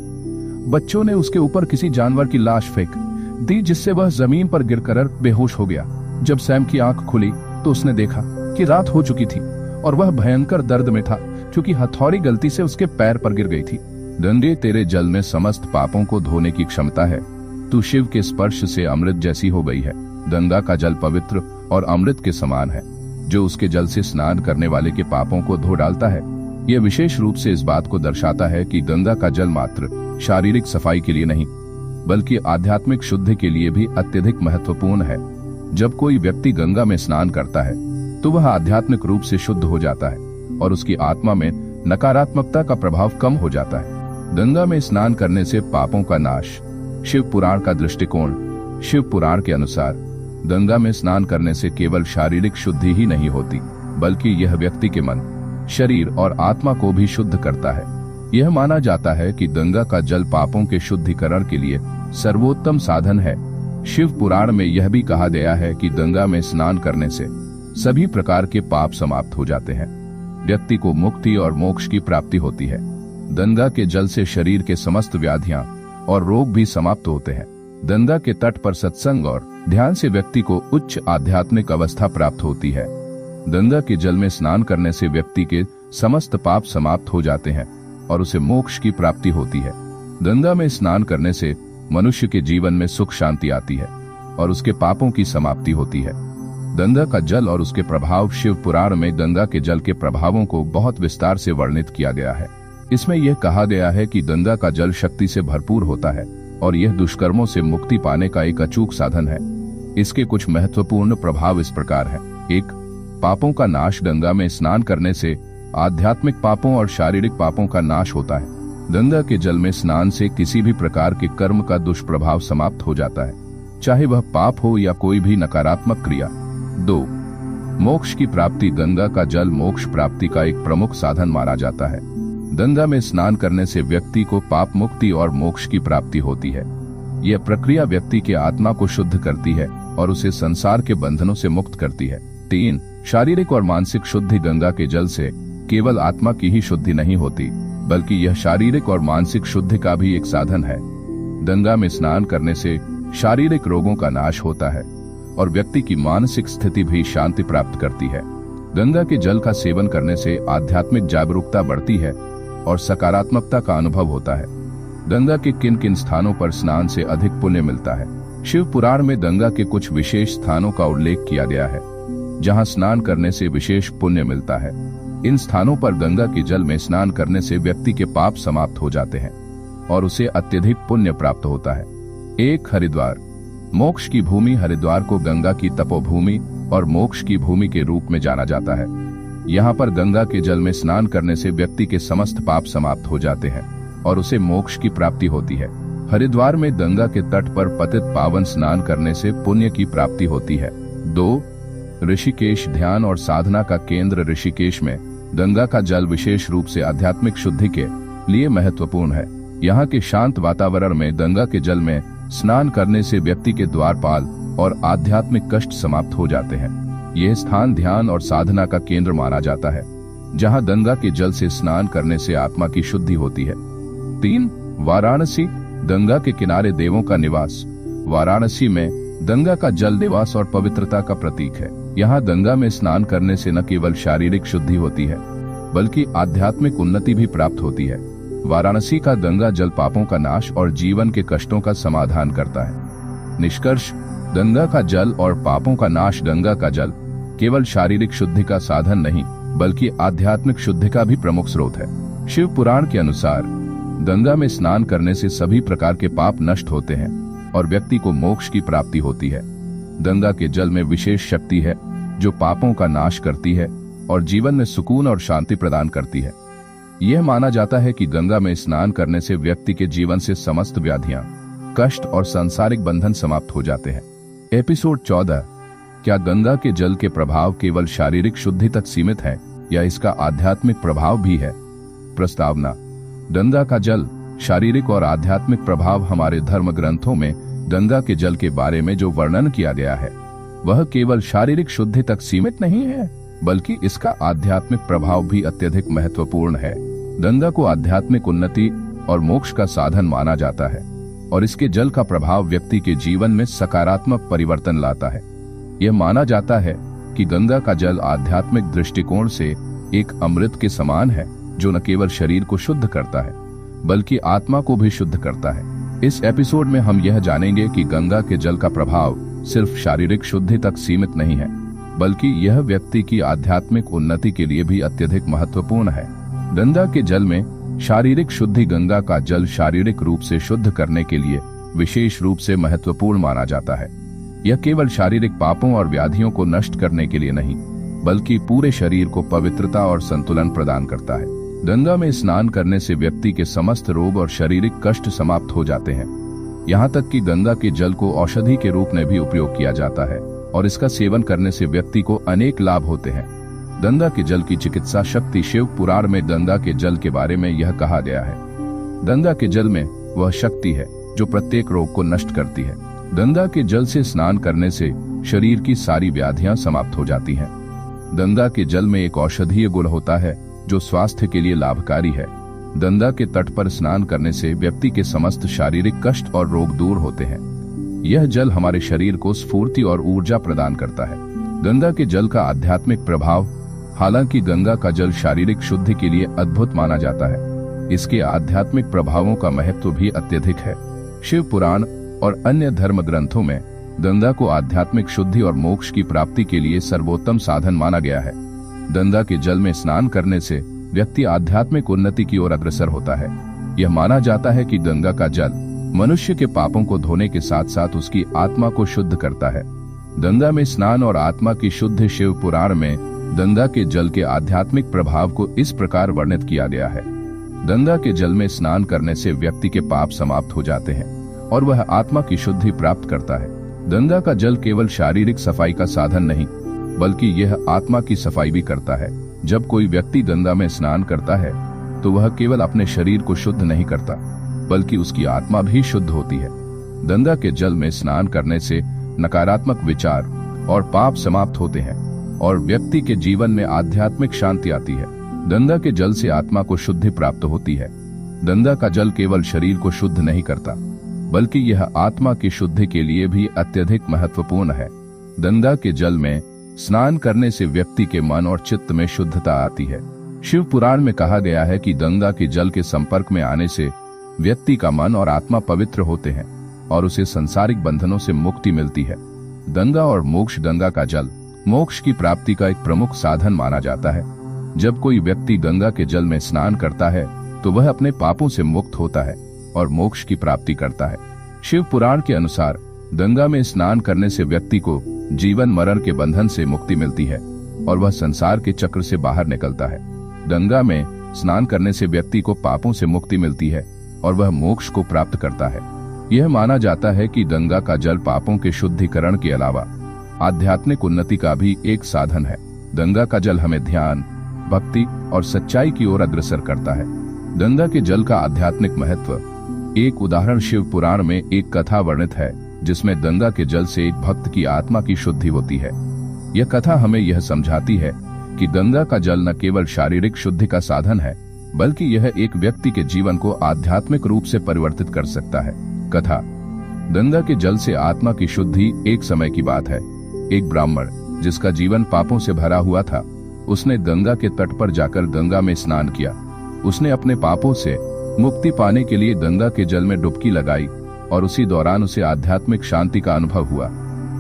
बच्चों ने उसके ऊपर किसी जानवर की लाश फेंक दी, जिससे वह जमीन पर गिरकर बेहोश हो गया। जब सैम की आंख खुली तो उसने देखा कि रात हो चुकी थी और वह भयंकर दर्द में था, क्योंकि हथौड़ी गलती से उसके पैर पर गिर गई थी। गंगे, तेरे जल में समस्त पापों को धोने की क्षमता है। तू शिव के स्पर्श से अमृत जैसी हो गई है। गंगा का जल पवित्र और अमृत के समान है, जो उसके जल से स्नान करने वाले के पापों को धो डालता है। यह विशेष रूप से इस बात को दर्शाता है कि गंगा का जल मात्र शारीरिक सफाई के लिए नहीं, बल्कि आध्यात्मिक शुद्धि के लिए भी अत्यधिक महत्वपूर्ण है। जब कोई व्यक्ति गंगा में स्नान करता है तो वह आध्यात्मिक रूप से शुद्ध हो जाता है और उसकी आत्मा में नकारात्मकता का प्रभाव कम हो जाता है। गंगा में स्नान करने से पापों का नाश। शिव पुराण का दृष्टिकोण। शिव पुराण के अनुसार गंगा में स्नान करने से केवल शारीरिक शुद्धि ही नहीं होती, बल्कि यह व्यक्ति के मन, शरीर और आत्मा को भी शुद्ध करता है। यह माना जाता है कि गंगा का जल पापों के शुद्धिकरण के लिए सर्वोत्तम साधन है। शिव पुराण में यह भी कहा गया है कि गंगा में स्नान करने से सभी प्रकार के पाप समाप्त हो जाते हैं। व्यक्ति को मुक्ति और मोक्ष की प्राप्ति होती है। गंगा के जल से शरीर के समस्त व्याधियां और रोग भी समाप्त होते हैं। गंगा के तट पर सत्संग और ध्यान से व्यक्ति को उच्च आध्यात्मिक अवस्था प्राप्त होती है। गंगा के जल में स्नान करने से व्यक्ति के समस्त पाप समाप्त हो जाते हैं और उसे मोक्ष की प्राप्ति होती है। गंगा में स्नान करने से मनुष्य के जीवन में सुख शांति आती है और उसके पापों की समाप्ति होती है। गंगा का जल और उसके प्रभाव। शिव पुराण में गंगा के जल के प्रभावों को बहुत विस्तार से वर्णित किया गया है। इसमें यह कहा गया है कि गंगा का जल शक्ति से भरपूर होता है और यह दुष्कर्मों से मुक्ति पाने का एक अचूक साधन है। इसके कुछ महत्वपूर्ण प्रभाव इस प्रकार हैं। 1. पापों का नाश। गंगा में स्नान करने से आध्यात्मिक पापों और शारीरिक पापों का नाश होता है। गंगा के जल में स्नान से किसी भी प्रकार के कर्म का दुष्प्रभाव समाप्त हो जाता है, चाहे वह पाप हो या कोई भी नकारात्मक क्रिया। 2. मोक्ष की प्राप्ति। गंगा का जल मोक्ष प्राप्ति का एक प्रमुख साधन माना जाता है। गंगा में स्नान करने से व्यक्ति को पाप मुक्ति और मोक्ष की प्राप्ति होती है। यह प्रक्रिया व्यक्ति के आत्मा को शुद्ध करती है और उसे संसार के बंधनों से मुक्त करती है। 3. शारीरिक और मानसिक शुद्धि। गंगा के जल से केवल आत्मा की ही शुद्धि नहीं होती, बल्कि यह शारीरिक और मानसिक शुद्धि का भी एक साधन है। गंगा में स्नान करने से शारीरिक रोगों का नाश होता है और व्यक्ति की मानसिक स्थिति भी शांति प्राप्त करती है। गंगा के जल का सेवन करने से आध्यात्मिक जागरूकता बढ़ती है और सकारात्मकता का अनुभव होता है। गंगा के किन किन स्थानों पर स्नान से अधिक पुण्य मिलता है। शिव पुराण में गंगा के कुछ विशेष स्थानों का उल्लेख किया गया है, जहां स्नान करने से विशेष पुण्य मिलता है। इन स्थानों पर गंगा के जल में स्नान करने से व्यक्ति के पाप समाप्त हो जाते हैं और उसे अत्यधिक पुण्य प्राप्त होता है। 1. हरिद्वार। मोक्ष की भूमि। हरिद्वार को गंगा की तपोभूमि और मोक्ष की भूमि के रूप में जाना जाता है। यहाँ पर गंगा के जल में स्नान करने से व्यक्ति के समस्त पाप समाप्त हो जाते हैं और उसे मोक्ष की प्राप्ति होती है। हरिद्वार में गंगा के तट पर पतित पावन स्नान करने से पुण्य की प्राप्ति होती है। 2. ऋषिकेश। ध्यान और साधना का केंद्र। ऋषिकेश में गंगा का जल विशेष रूप से आध्यात्मिक शुद्धि के लिए महत्वपूर्ण है। यहाँ के शांत वातावरण में गंगा के जल में स्नान करने से व्यक्ति के द्वारपाल और आध्यात्मिक कष्ट समाप्त हो जाते हैं। यह स्थान ध्यान और साधना का केंद्र माना जाता है, जहाँ गंगा के जल से स्नान करने से आत्मा की शुद्धि होती है। 3. वाराणसी। गंगा के किनारे देवों का निवास। वाराणसी में गंगा का जल निवास और पवित्रता का प्रतीक है। यहाँ गंगा में स्नान करने से न केवल शारीरिक शुद्धि होती है, बल्कि आध्यात्मिक उन्नति भी प्राप्त होती है। वाराणसी का गंगा जल पापों का नाश और जीवन के कष्टों का समाधान करता है। निष्कर्ष, गंगा का जल और पापों का नाश। गंगा का जल केवल शारीरिक शुद्धि का साधन नहीं, बल्कि आध्यात्मिक शुद्धि का भी प्रमुख स्रोत है। शिव पुराण के अनुसार गंगा में स्नान करने से सभी प्रकार के पाप नष्ट होते हैं और व्यक्ति को मोक्ष की प्राप्ति होती है। गंगा के जल में विशेष शक्ति है जो पापों का नाश करती है और जीवन में सुकून और शांति प्रदान करती है। यह माना जाता है कि गंगा में स्नान करने से व्यक्ति के जीवन से समस्त व्याधियां, कष्ट और सांसारिक बंधन समाप्त हो जाते हैं। एपिसोड 14। क्या गंगा के जल के प्रभाव केवल शारीरिक शुद्धि तक सीमित है या इसका आध्यात्मिक प्रभाव भी है? प्रस्तावना। गंगा का जल शारीरिक और आध्यात्मिक प्रभाव। हमारे धर्म ग्रंथों में गंगा के जल के बारे में जो वर्णन किया गया है वह केवल शारीरिक शुद्धि तक सीमित नहीं है, बल्कि इसका आध्यात्मिक प्रभाव भी अत्यधिक महत्वपूर्ण है। गंगा को आध्यात्मिक उन्नति और मोक्ष का साधन माना जाता है और इसके जल का प्रभाव व्यक्ति के जीवन में सकारात्मक परिवर्तन लाता है। यह माना जाता है कि गंगा का जल आध्यात्मिक दृष्टिकोण से एक अमृत के समान है, जो न केवल शरीर को शुद्ध करता है बल्कि आत्मा को भी शुद्ध करता है। इस एपिसोड में हम यह जानेंगे कि गंगा के जल का प्रभाव सिर्फ शारीरिक शुद्धि तक सीमित नहीं है, बल्कि यह व्यक्ति की आध्यात्मिक उन्नति के लिए भी अत्यधिक महत्वपूर्ण है। गंगा के जल में शारीरिक शुद्धि। गंगा का जल शारीरिक रूप से शुद्ध करने के लिए विशेष रूप से महत्वपूर्ण माना जाता है। यह केवल शारीरिक पापों और व्याधियों को नष्ट करने के लिए नहीं, बल्कि पूरे शरीर को पवित्रता और संतुलन प्रदान करता है। गंगा में स्नान करने से व्यक्ति के समस्त रोग और शारीरिक कष्ट समाप्त हो जाते हैं। यहाँ तक कि गंगा के जल को औषधि के रूप में भी उपयोग किया जाता है और इसका सेवन करने से व्यक्ति को अनेक लाभ होते हैं। गंगा के जल की चिकित्सा शक्ति। शिव पुराण में गंगा के जल के बारे में यह कहा गया है, गंगा के जल में वह शक्ति है जो प्रत्येक रोग को नष्ट करती है। गंगा के जल से स्नान करने से शरीर की सारी व्याधियां समाप्त हो जाती हैं। गंगा के जल में एक औषधीय गुण होता है जो स्वास्थ्य के लिए लाभकारी है। गंगा के तट पर स्नान करने से व्यक्ति के समस्त शारीरिक कष्ट और रोग दूर होते हैं। यह जल हमारे शरीर को स्फूर्ति और ऊर्जा प्रदान करता है। गंगा के जल का आध्यात्मिक प्रभाव। हालांकि गंगा का जल शारीरिक शुद्धि के लिए अद्भुत माना जाता है, इसके आध्यात्मिक प्रभावों का महत्व भी अत्यधिक है। शिव पुराण और अन्य धर्म ग्रंथों में गंगा को आध्यात्मिक शुद्धि और मोक्ष की प्राप्ति के लिए सर्वोत्तम साधन माना गया है। गंगा के जल में स्नान करने से व्यक्ति आध्यात्मिक उन्नति की ओर अग्रसर होता है। यह माना जाता है कि गंगा का जल मनुष्य के पापों को धोने के साथ साथ उसकी आत्मा को शुद्ध करता है। गंगा में स्नान और आत्मा की शुद्धि। शिव पुराण में गंगा के जल के आध्यात्मिक प्रभाव को इस प्रकार वर्णित किया गया है, गंगा के जल में स्नान करने से व्यक्ति के पाप समाप्त हो जाते हैं और वह आत्मा की शुद्धि प्राप्त करता है। गंगा का जल केवल शारीरिक सफाई का साधन नहीं, बल्कि यह आत्मा की सफाई भी करता है। जब कोई व्यक्ति गंगा में स्नान करता है तो वह केवल अपने शरीर को शुद्ध नहीं करता, बल्कि उसकी आत्मा भी शुद्ध होती है। गंगा के जल में स्नान करने से नकारात्मक विचार और पाप समाप्त होते हैं और व्यक्ति के जीवन में आध्यात्मिक शांति आती है। गंगा के जल से आत्मा को शुद्धि प्राप्त होती है। गंगा का जल केवल शरीर को शुद्ध नहीं करता, बल्कि यह आत्मा की शुद्धि के लिए भी अत्यधिक महत्वपूर्ण है। गंगा के जल में स्नान करने से व्यक्ति के मन और चित्त में शुद्धता आती है। शिव पुराण में कहा गया है कि गंगा के जल के संपर्क में आने से व्यक्ति का मन और आत्मा पवित्र होते हैं और उसे सांसारिक बंधनों से मुक्ति मिलती है। गंगा और मोक्ष। गंगा का जल मोक्ष की प्राप्ति का एक प्रमुख साधन माना जाता है। जब कोई व्यक्ति गंगा के जल में स्नान करता है तो वह अपने पापों से मुक्त होता है और मोक्ष की प्राप्ति करता है। शिव पुराण के अनुसार गंगा में स्नान करने से व्यक्ति को जीवन मरण के बंधन से मुक्ति मिलती है और वह संसार के चक्र से बाहर निकलता है। गंगा में स्नान करने से व्यक्ति को पापों से मुक्ति मिलती है और वह मोक्ष को प्राप्त करता है। यह माना जाता है कि गंगा का जल पापों के शुद्धिकरण के अलावा आध्यात्मिक उन्नति का भी एक साधन है। गंगा का जल हमें ध्यान, भक्ति और सच्चाई की ओर अग्रसर करता है। गंगा के जल का आध्यात्मिक महत्व। एक उदाहरण। शिव पुराण में एक कथा वर्णित है जिसमें गंगा के जल से एक भक्त की आत्मा की शुद्धि होती है। यह कथा हमें यह समझाती है कि गंगा का जल न केवल शारीरिक शुद्धि का साधन है, बल्कि यह एक व्यक्ति के जीवन को आध्यात्मिक रूप से परिवर्तित कर सकता है। कथा। गंगा के जल से आत्मा की शुद्धि। एक समय की बात है, एक ब्राह्मण जिसका जीवन पापों से भरा हुआ था, उसने गंगा के तट पर जाकर गंगा में स्नान किया। उसने अपने पापों से मुक्ति पाने के लिए गंगा के जल में डुबकी लगाई और उसी दौरान उसे आध्यात्मिक शांति का अनुभव हुआ।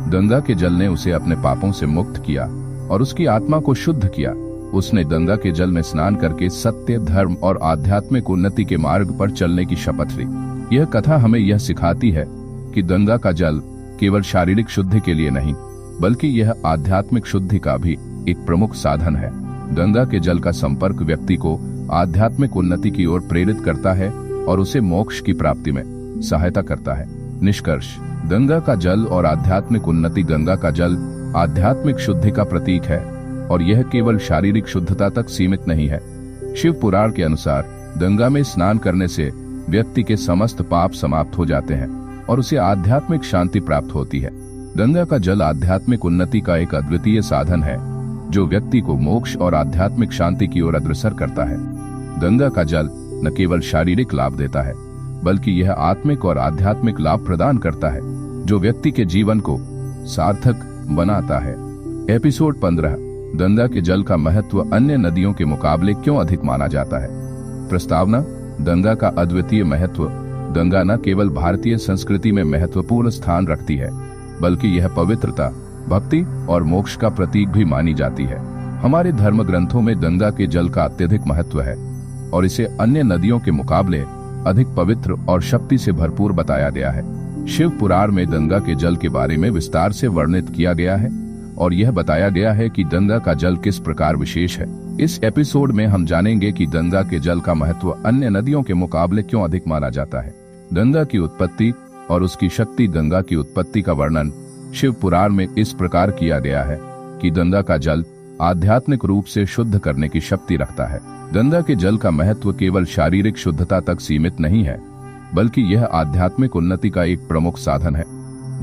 गंगा के जल ने उसे अपने पापों से मुक्त किया और उसकी आत्मा को शुद्ध किया। उसने गंगा के जल में स्नान करके सत्य, धर्म और आध्यात्मिक उन्नति के मार्ग पर चलने की शपथ ली। यह कथा हमें यह सिखाती है कि गंगा का जल केवल शारीरिक शुद्धि के लिए नहीं, बल्कि यह आध्यात्मिक शुद्धि का भी एक प्रमुख साधन है। गंगा के जल का संपर्क व्यक्ति को आध्यात्मिक उन्नति की ओर प्रेरित करता है और उसे मोक्ष की प्राप्ति में सहायता करता है। निष्कर्ष। गंगा का जल और आध्यात्मिक उन्नति। गंगा का जल आध्यात्मिक शुद्धि का प्रतीक है और यह केवल शारीरिक शुद्धता तक सीमित नहीं है। शिव पुराण के अनुसार गंगा में स्नान करने से व्यक्ति के समस्त पाप समाप्त हो जाते हैं और उसे आध्यात्मिक शांति प्राप्त होती है। गंगा का जल आध्यात्मिक उन्नति का एक अद्वितीय साधन है जो व्यक्ति को मोक्ष और आध्यात्मिक शांति की ओर अग्रसर करता है। गंगा का जल न केवल शारीरिक लाभ देता है बल्कि यह आत्मिक और आध्यात्मिक लाभ प्रदान करता है जो व्यक्ति के जीवन को सार्थक बनाता है। एपिसोड 15, गंगा के जल का महत्व अन्य नदियों के मुकाबले क्यों अधिक माना जाता है। प्रस्तावना: गंगा का अद्वितीय महत्व। गंगा न केवल भारतीय संस्कृति में महत्वपूर्ण स्थान रखती है बल्कि यह पवित्रता, भक्ति और मोक्ष का प्रतीक भी मानी जाती है। हमारे धर्म ग्रंथों में गंगा के जल का अत्यधिक महत्व है और इसे अन्य नदियों के मुकाबले अधिक पवित्र और शक्ति से भरपूर बताया गया है। शिव पुराण में गंगा के जल के बारे में विस्तार से वर्णित किया गया है और यह बताया गया है कि गंगा का जल किस प्रकार विशेष है। इस एपिसोड में हम जानेंगे कि गंगा के जल का महत्व अन्य नदियों के मुकाबले क्यों अधिक माना जाता है। गंगा की उत्पत्ति और उसकी शक्ति। गंगा की उत्पत्ति का वर्णन शिव पुराण में इस प्रकार किया गया है कि गंगा का जल आध्यात्मिक रूप से शुद्ध करने की शक्ति रखता है। गंगा के जल का महत्व केवल शारीरिक शुद्धता तक सीमित नहीं है बल्कि यह आध्यात्मिक उन्नति का एक प्रमुख साधन है।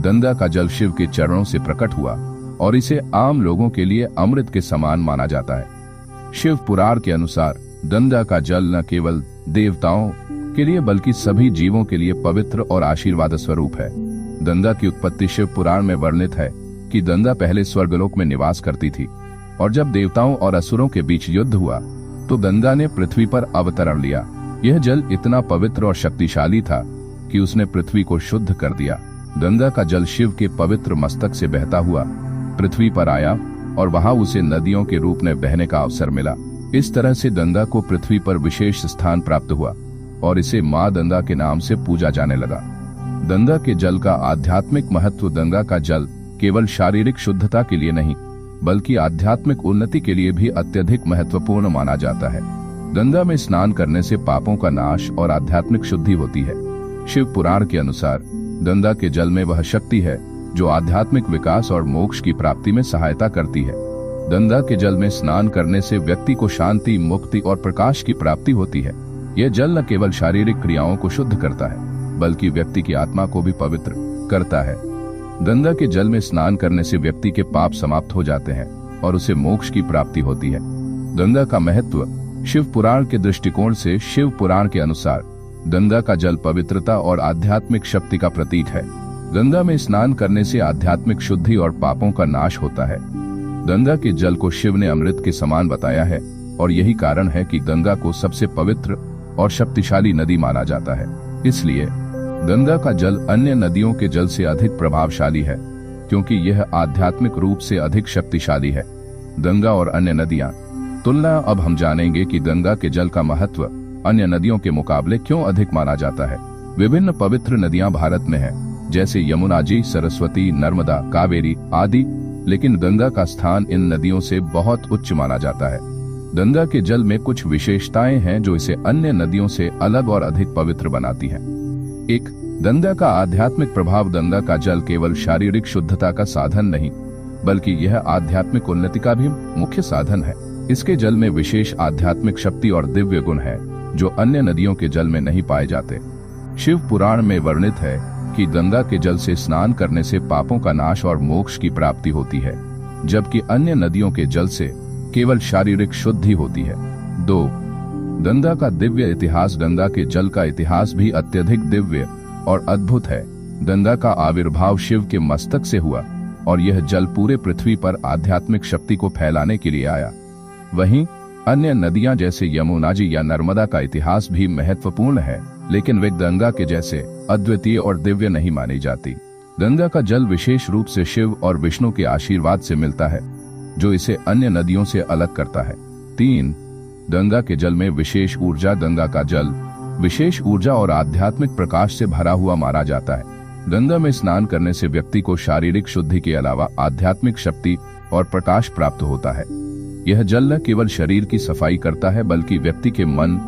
गंगा का जल शिव के चरणों से प्रकट हुआ और इसे आम लोगों के लिए अमृत के समान माना जाता है। शिव पुराण के अनुसार गंगा का जल न केवल देवताओं के लिए बल्कि सभी जीवों के लिए पवित्र और आशीर्वाद स्वरूप है। गंगा की उत्पत्ति शिव पुराण में वर्णित है कि गंगा पहले स्वर्गलोक में निवास करती थी और जब देवताओं और असुरों के बीच युद्ध हुआ तो गंगा ने पृथ्वी पर अवतरण लिया। यह जल इतना पवित्र और शक्तिशाली था कि उसने पृथ्वी को शुद्ध कर दिया। गंगा का जल शिव के पवित्र मस्तक से बहता हुआ पृथ्वी पर आया और वहां उसे नदियों के रूप में बहने का अवसर मिला। इस तरह से गंगा को पृथ्वी पर विशेष स्थान प्राप्त हुआ और इसे मां गंगा के नाम से पूजा जाने लगा। गंगा के जल का आध्यात्मिक महत्व। गंगा का जल केवल शारीरिक शुद्धता के लिए नहीं बल्कि आध्यात्मिक उन्नति के लिए भी अत्यधिक महत्वपूर्ण माना जाता है। गंगा में स्नान करने से पापों का नाश और आध्यात्मिक शुद्धि होती है। शिव पुराण के अनुसार गंगा के जल में वह शक्ति है जो आध्यात्मिक विकास और मोक्ष की प्राप्ति में सहायता करती है। गंगा के जल में स्नान करने से व्यक्ति को शांति, मुक्ति और प्रकाश की प्राप्ति होती है। यह जल न केवल शारीरिक क्रियाओं को शुद्ध करता है बल्कि व्यक्ति की आत्मा को भी पवित्र करता है। गंगा के जल में स्नान करने से व्यक्ति के पाप समाप्त हो जाते हैं और उसे मोक्ष की प्राप्ति होती है। गंगा का महत्व। शिव पुराण के दृष्टिकोण से शिव पुराण के अनुसार गंगा का जल पवित्रता और आध्यात्मिक शक्ति का प्रतीक है। गंगा में स्नान करने से आध्यात्मिक शुद्धि और पापों का नाश होता है। गंगा के जल को शिव ने अमृत के समान बताया है और यही कारण है कि गंगा को सबसे पवित्र और शक्तिशाली नदी माना जाता है। इसलिए गंगा का जल अन्य नदियों के जल से अधिक प्रभावशाली है क्योंकि यह आध्यात्मिक रूप से अधिक शक्तिशाली है। गंगा और अन्य नदियां तुलना। अब हम जानेंगे कि गंगा के जल का महत्व अन्य नदियों के मुकाबले क्यों अधिक माना जाता है। विभिन्न पवित्र नदियां भारत में हैं, जैसे यमुना जी, सरस्वती, नर्मदा, कावेरी आदि, लेकिन गंगा का स्थान इन नदियों से बहुत उच्च माना जाता है। गंगा के जल में कुछ विशेषताएं हैं जो इसे अन्य नदियों से अलग और अधिक पवित्र बनाती हैं। 1. गंगा का आध्यात्मिक प्रभाव। गंगा का जल केवल शारीरिक शुद्धता का साधन नहीं बल्कि यह आध्यात्मिक उन्नति का भी मुख्य साधन है। इसके जल में विशेष आध्यात्मिक शक्ति और दिव्य गुण है जो अन्य नदियों के जल में नहीं पाए जाते। शिव पुराण में वर्णित है कि गंगा के जल से स्नान करने से पापों का नाश और मोक्ष की प्राप्ति होती है जबकि अन्य नदियों के जल से केवल शारीरिक शुद्धि होती है। 2. गंगा का दिव्य इतिहास। गंगा के जल का इतिहास भी अत्यधिक दिव्य और अद्भुत है। गंगा का आविर्भाव शिव के मस्तक से हुआ और यह जल पूरे पृथ्वी पर आध्यात्मिक शक्ति को फैलाने के लिए आया। वहीं अन्य नदियां जैसे यमुना जी या नर्मदा का इतिहास भी महत्वपूर्ण है लेकिन वे गंगा के जैसे अद्वितीय और दिव्य नहीं मानी जाती। गंगा का जल विशेष रूप से शिव और विष्णु के आशीर्वाद से मिलता है जो इसे अन्य नदियों से अलग करता है। 3. गंगा के जल में विशेष ऊर्जा। गंगा का जल विशेष ऊर्जा और आध्यात्मिक प्रकाश से भरा हुआ माना जाता है। गंगा में स्नान करने से व्यक्ति को शारीरिक शुद्धि के अलावा आध्यात्मिक शक्ति और प्रकाश प्राप्त होता है। यह जल न केवल शरीर की सफाई करता है बल्कि व्यक्ति के मन,